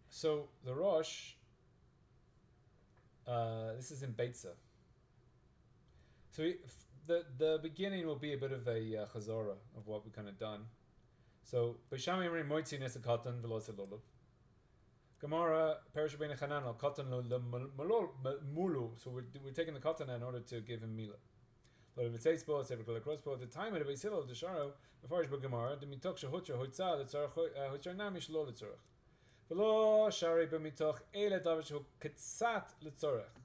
So the Rosh, this is in Bitzah. So the beginning will be a bit of a chazorah of what we kind of done. So B'sham Yemrim Moitzi Nesa Katan Velosa Lulav. Gemara Perish Ben Chanan al Katan Mulu. So we're taking the Katan in order to give him Mila. But if it says both, if it crossbow at the time of the Beisil of the Sharo, the Farish Gemara, the Mitoch Shahutra Hutza, the Tzarach Hutza Namish Lo Litzorach. Velo Shari B'Mitoch Eile Davish Hu Ketzat Litzorach.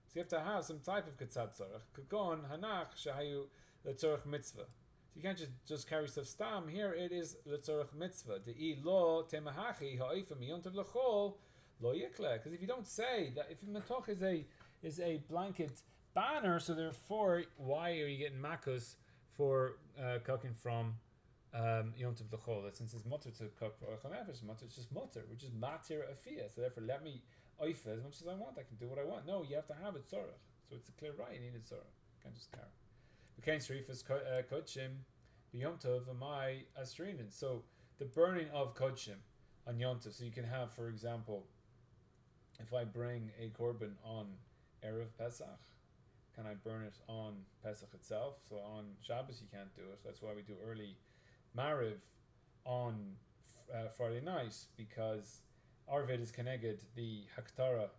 So you have to have some type of ketzat tzorach. Kagon hanach shahayu letzorach mitzvah. So you can't just carry stuff stam. Here it is letzorach mitzvah. De'i lo temahachi ha'ifah miyontav lechol lo yikle. Because if you don't say that, if Metuch is a blanket banner, so therefore why are you getting makos for cooking from yontav lechol? That since it's mutter to cook for orchel nefesh, mutter it's just mutter, which is matir afiyah. So therefore let me oifa as much as I want. I can do what I want. No, you have to have it tzorach. So it's a clear right. You need it tzorach. You can't just carry. V'kein shrifas kodshim b'yom tov amai asrinin. So the burning of kodshim on Yom Tov. So you can have, for example, if I bring a korban on Erev Pesach, can I burn it on Pesach itself? So on Shabbos you can't do it. That's why we do early Mariv on Friday night, because Arvid is connected the haktara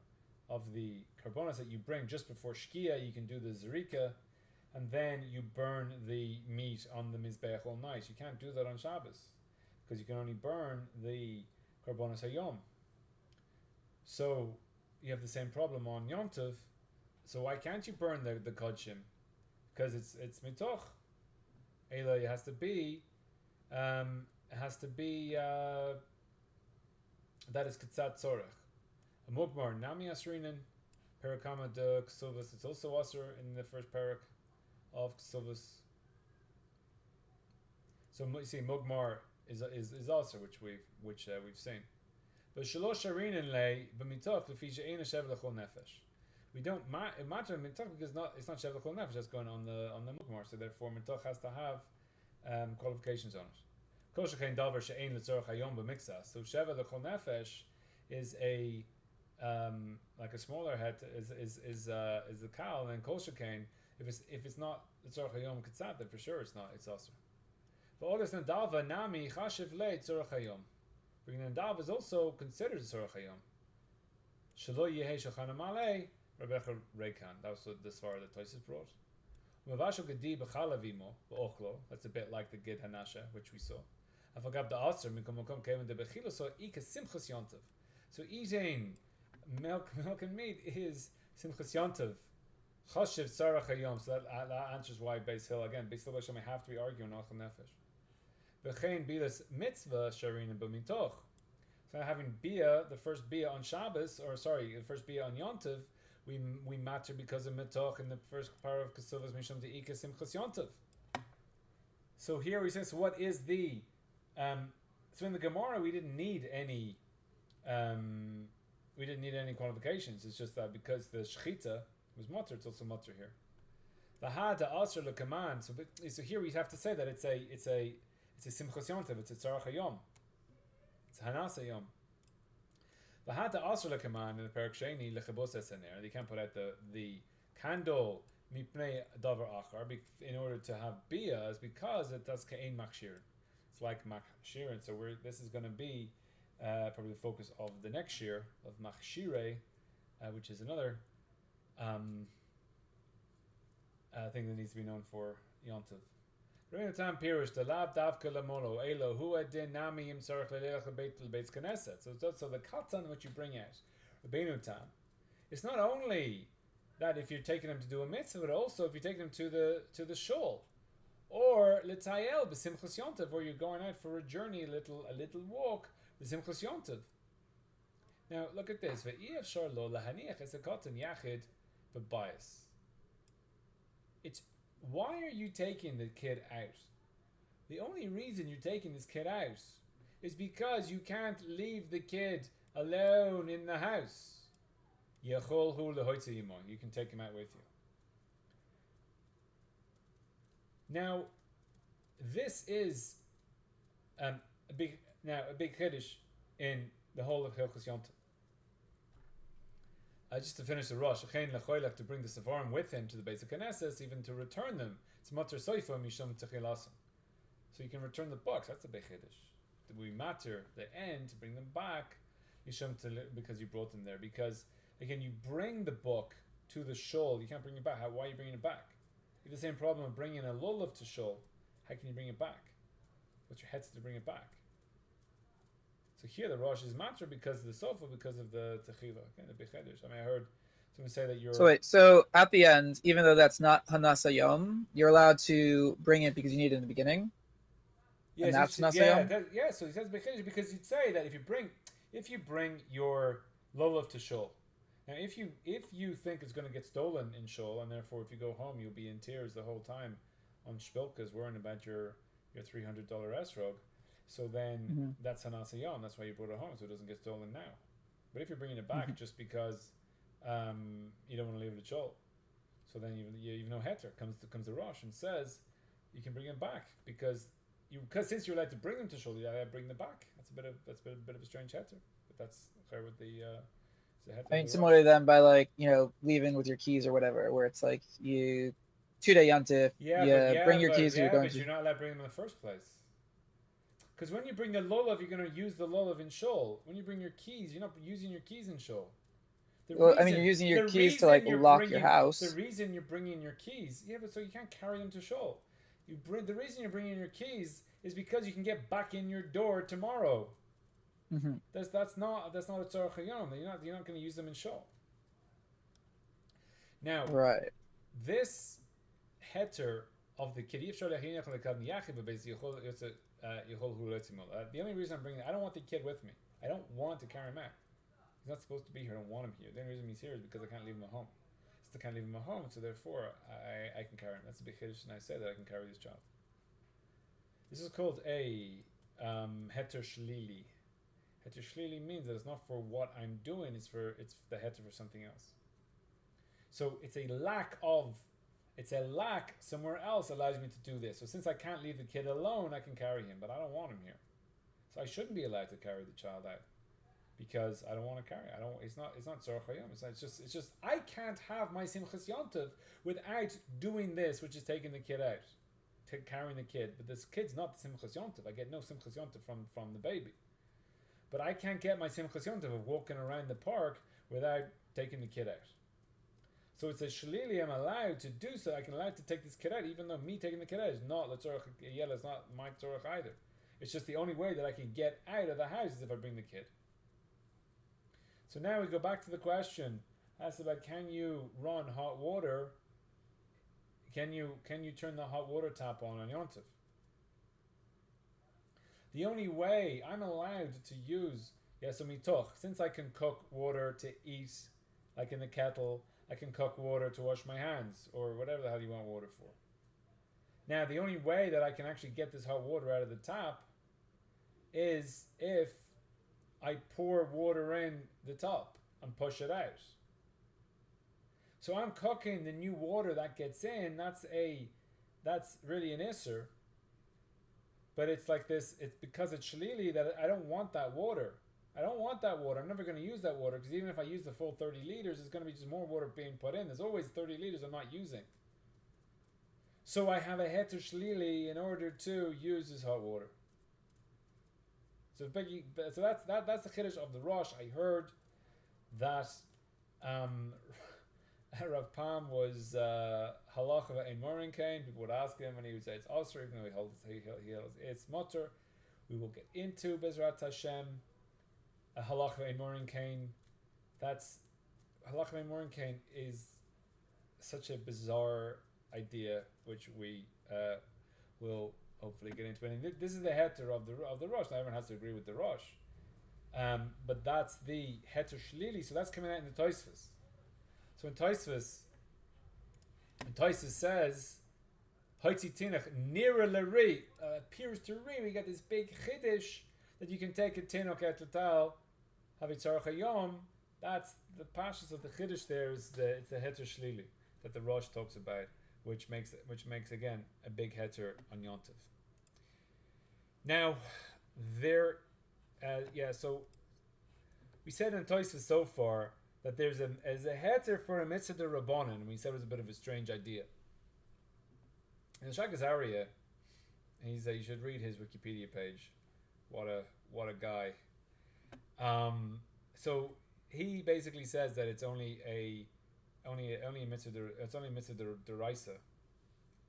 of the karbonas that you bring just before Shkia. You can do the zerika, and then you burn the meat on the mizbeach all night. You can't do that on Shabbos because you can only burn the karbonas hayom. So you have the same problem on Yom Tov. So why can't you burn the kodshim? Because it's mitoch. Ela, it has to be. That is ketzat tzorach. A mugmar nami asrinin perakama de k'sovas. It's also asr in the first parak of k'sovas. So you see, mugmar is asr, which we've seen. But shalosh arinin lei b'mitoch lefi she'eina sheve l'chol nefesh. We don't matter mitoch because it's not sheve l'chol nefesh that's going on the mugmar. So therefore mitoch has to have qualifications on it. So sheva l'chol nefesh is a like a smaller head is the cow, and kol shekain if it's not the tzorach hayom ketzat, then for sure it's not, it's also. But all this nadalva nami chashiv le tzorach hayom. Bringing nadalva is also considered tzorach hayom. Shelo yehei shulchan amalei Rebbecha Reikan. That was the svara that Tosfos brought. Mavashal gedi b'chalavimo b'ochlo. That's a bit like the gid hanasha which we saw. So eating milk and meat is simchas yontav. Chashiv tzarach hayom. So that answers why Beis Hill again. Beis Hill may have to be arguing on nefesh. V'chein bilas mitzvah sharina b'mitoch. So having bia, the first bia on Shabbos, the first bia on Yontav, we matter because of mitoch in the first part of Kesuvos mishum deika simchas yontav. So here he says, what is the so in the Gemara we didn't need any qualifications. It's just that because the shechita was mutter, it's also mutter here. The ha da asr lekaman. So here we have to say that it's a simchas yontav. It's a tzarach hayom. It's hanas hayom. The ha da asr lekaman in the parak sheni lechabos esener. They can't put out the candle mipnei davar achar in order to have bia, is because it does ke'ein machshir. It's like machshir, and so this is going to be probably the focus of the next year of machshire, which is another thing that needs to be known for Yontav. Rabbeinu Tam Pirush the lav davka lamolo elo hu adin nami im tzarich lelech lebeit knesset. So the katan which you bring out, Rabbeinu Tam, it's not only that if you're taking him to do a mitzvah, but also if you're taking him to the shul, or l'tayel b'simchas yontav, or you're going out for a journey, a little walk b'simchas yontav. Now look at this. Ve'iyavshar lo lahaniach es hakotan yachid b'bayis. It's why are you taking the kid out? The only reason you're taking this kid out is because you can't leave the kid alone in the house. You can take him out with you. Now, this is a big chiddush in the whole of Hilchos Yontif. Just to finish the Rosh, to bring the Sevarim with him to the Beis HaKnesses, even to return them. It's matter soifa mishum techilasam. So you can return the books. That's a big chiddush. We matter the end to bring them back, because you brought them there. Because again, you bring the book to the shul, you can't bring it back. Why are you bringing it back? You have the same problem of bringing a lulav to shul. How can you bring it back? What's your head to bring it back? So here the Rosh is matter because of the sofa, because of the techila. Again, the big chiddush. I heard someone say that you're... So wait, so at the end, even though that's not Hanasa Yom, you're allowed to bring it because you need it in the beginning? Yeah, and so that's Hanasa Yom? So he says big chiddush because you'd say that if you bring your lulav to shul. Now, if you think it's going to get stolen in shul, and therefore if you go home you'll be in tears the whole time on shpilkas worrying about your $300 esrog, so then that's Hanas Yom. That's why you brought it home, so it doesn't get stolen now. But if you're bringing it back just because you don't want to leave it at shul, so then you know heter comes the Rosh and says you can bring it back because since you're allowed to bring them to shul, you allowed to bring them back. That's a bit of a strange heter, but that's with the. I mean, similarly then by leaving with your keys or whatever, where it's like you 2-day yontif, bring your keys. You're going but you're not allowed to bring them in the first place. Because when you bring the lulav, you're going to use the lulav in shul. When you bring your keys, you're not using your keys in shul. You're using your keys to lock your house. The reason you're bringing your keys, but so you can't carry them to shul. The reason you're bringing your keys is because you can get back in your door tomorrow. Mm-hmm. That's not a tzorach hayom. You're not going to use them in shul. Now, right. This heter of the kid, the only reason I'm bringing it, I don't want the kid with me. I don't want to carry him out. He's not supposed to be here. I don't want him here. The only reason he's here is because I can't leave him at home. So I can't leave him at home, so therefore I can carry him. That's a big chiddush, and I say that I can carry this child. This is called a heter shlili. Heter shlili means that it's not for what I'm doing, it's the heter for something else. So it's a lack somewhere else allows me to do this. So since I can't leave the kid alone, I can carry him, but I don't want him here. So I shouldn't be allowed to carry the child out because I don't want to carry. It's not tzorach hayom. It's just I can't have my simchas yontiv without doing this, which is taking the kid out, carrying the kid. But this kid's not the simchas yontiv. I get no simchas yontiv from the baby. But I can't get my simchas yontiv of walking around the park without taking the kid out. So it's a shlili. I'm allowed to do so. I can allow to take this kid out, even though me taking the kid out is not l'tzorach yela. It's not my tzorach either. It's just the only way that I can get out of the house is if I bring the kid. So now we go back to the question asked about can you run hot water? Can you turn the hot water tap on Yontif? The only way I'm allowed to use Mettuch, since I can cook water to eat, like in the kettle, I can cook water to wash my hands, or whatever the hell you want water for. Now, the only way that I can actually get this hot water out of the tap is if I pour water in the top and push it out. So I'm cooking the new water that gets in, that's really an isser. But it's like this, it's because it's shalili that I don't want that water. I'm never going to use that water because even if I use the full 30 liters, there's going to be just more water being put in. There's always 30 liters I'm not using. So I have a heter shlili in order to use this hot water. So that's the chiddush of the Rosh. I heard that Rav Pam was halacha ein morin kain. People would ask him, and he would say it's osir, even though he holds it's mutter. We will get into Bezrat Hashem a halacha ein morin kain. That's halacha ein morin kain is such a bizarre idea, which we will hopefully get into. And this is the heter of the Rosh. Now everyone has to agree with the Rosh, but that's the heter shlili. So that's coming out in the Tosfos. So in Tosfos says, "Haitzi tinach nira l'ri," appears to re. We got this big chiddush that you can take a tinok at total havitzarach hayom. That's the pashas of the chiddush. There is it's the heter shlili that the Rosh talks about, which makes again a big heter on Yom Tov. Now, there, so we said in Tosfos so far that there's a heter for a mitzvah de rabbanon, and we said it was a bit of a strange idea. And the Arya, you should read his Wikipedia page. What a guy. So he basically says that it's only a mitzvah. It's only a mitzvah deraisa.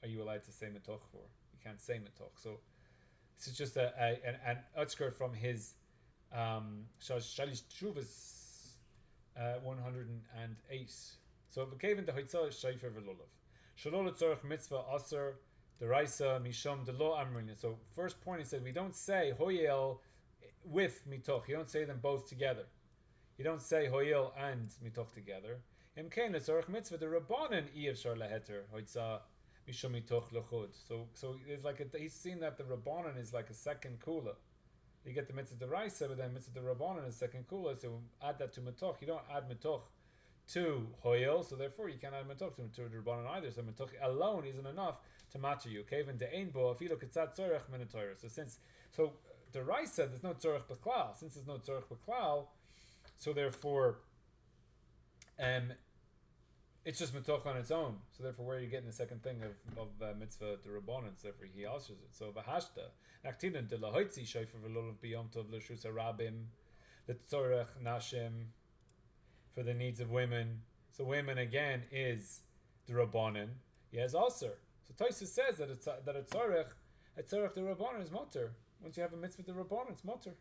Are you allowed to say Metuch for? You can't say Metuch. So this is just an outskirt from his Shalish Tshuvas 108. So Vakevin Dehוצאת sheve v'lulav. Shalol tzorich mitzvah aser deraisa misham delo amrin. So first point, he said we don't say Hoil with Mitoch. You don't say them both together. You don't say Hoil and Mitoch together. Imkein tzorich mitzvah the rabbanon iyavshar leheter hoitza misham mitoch lechud. So it's like he's seen that the rabbanon is like a second kula. You get the mitzvah deraisa, but then mitzvah rabbanon is second kula. So add that to Metuch. You don't add Metuch to Hoil, so therefore you can't add Metuch to the rabbanon either. So Metuch alone isn't enough to matter you. Kevin de'ein bo afilu ketzat tzorech min haTorah. So deraisa, there's no tzorech b'klal. Since there's no tzorech b'klal, so therefore it's just Metuch on its own. So therefore, where are you getting the second thing of mitzvah to rabbanon? So therefore, he answers it. So v'hashta naktinan de lahoitzi shofar v'lulav b'yom tov l'shus harabim l'tzorech nashim for the needs of women. So women again is the rabbanon. Yes, also. So Tosfos says that a tzorech the rabbanon is motor. Once you have a mitzvah the rabbanon, it's motor.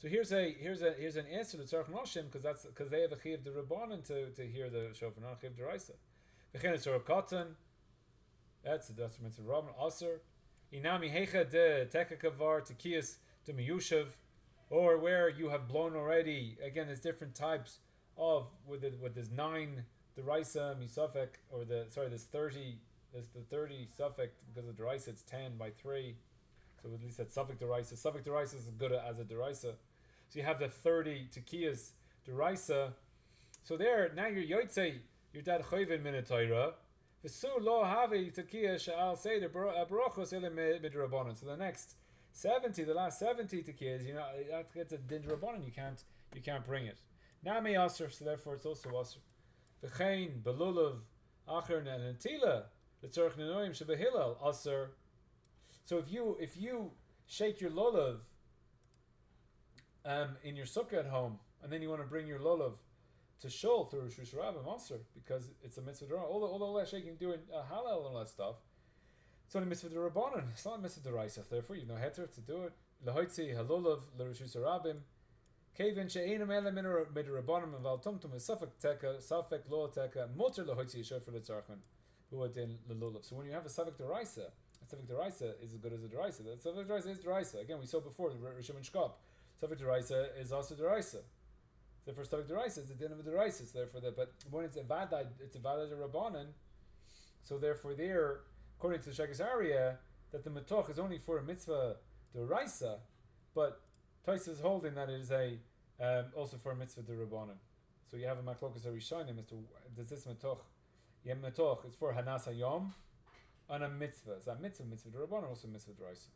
So here's an answer to tzorech nashim because they have a chiv the rabbanon to hear the shofar, not a chiv deraisa. V'chein tzorech katan. That's mitzvah rabbanon. Aser inami hecha de tekakavar tekiyas de miyushav, or where you have blown already. Again, there's different types of with there's 9 deraisa misafek, or there's 30. There's the 30 suffix because of deraisa. It's 10 by 3. So at least that's suffix deraisa. Suffix deraisa is as good as a deraisa. So you have the 30 tekiyas deraisa. So there, now you're yotzei, your dad chayvin min haTorah. V'su lo havi tekiyah she'al seder barachos ele midrabanan. So the next 70, the last 70 tekiyas, that gets a din drabanan. You can't bring it. Nami aser, so therefore it's also aser. V'chein belulav acher netila l'tzorech nenoim shebehillel aser. So if you shake your lulav in your sukkah at home, and then you want to bring your lulav to shul through Rosh Hashanah, aser, because it's a mitzvah deraisa. All that shaking, doing halal and all that stuff, it's only mitzvah derabanan. It's not a mitzvah deraisa. Therefore, you have no heter to do it. Lahoitzi halulav l'Rosh Hashanah. Kevin she'einam ele midrabanan aval tumtum esafek teka safek lo teka muter lahoitzi shofar l'tzarchan huadin l'lulav. So when you have a safek deraisa, a safek deraisa is as good as a deraisa. That safek deraisa is deraisa. Again, we saw before the Rishon and Shkop. Safek deraisa is also deraisa. Therefore, safek deraisa is the din of a deraisa. So therefore, but when it's a vada rabbanan. So therefore, there, according to the Shagas Arya, that the Metuch is only for a mitzvah deraisa, but Tosfos is holding that it is also for a mitzvah derabanan. So you have a machlokas harishonim as to does this Metuch? Yeah, Metuch is for hanas hayom on a mitzvah. Is that mitzvah derabanan, also mitzvah deraisa?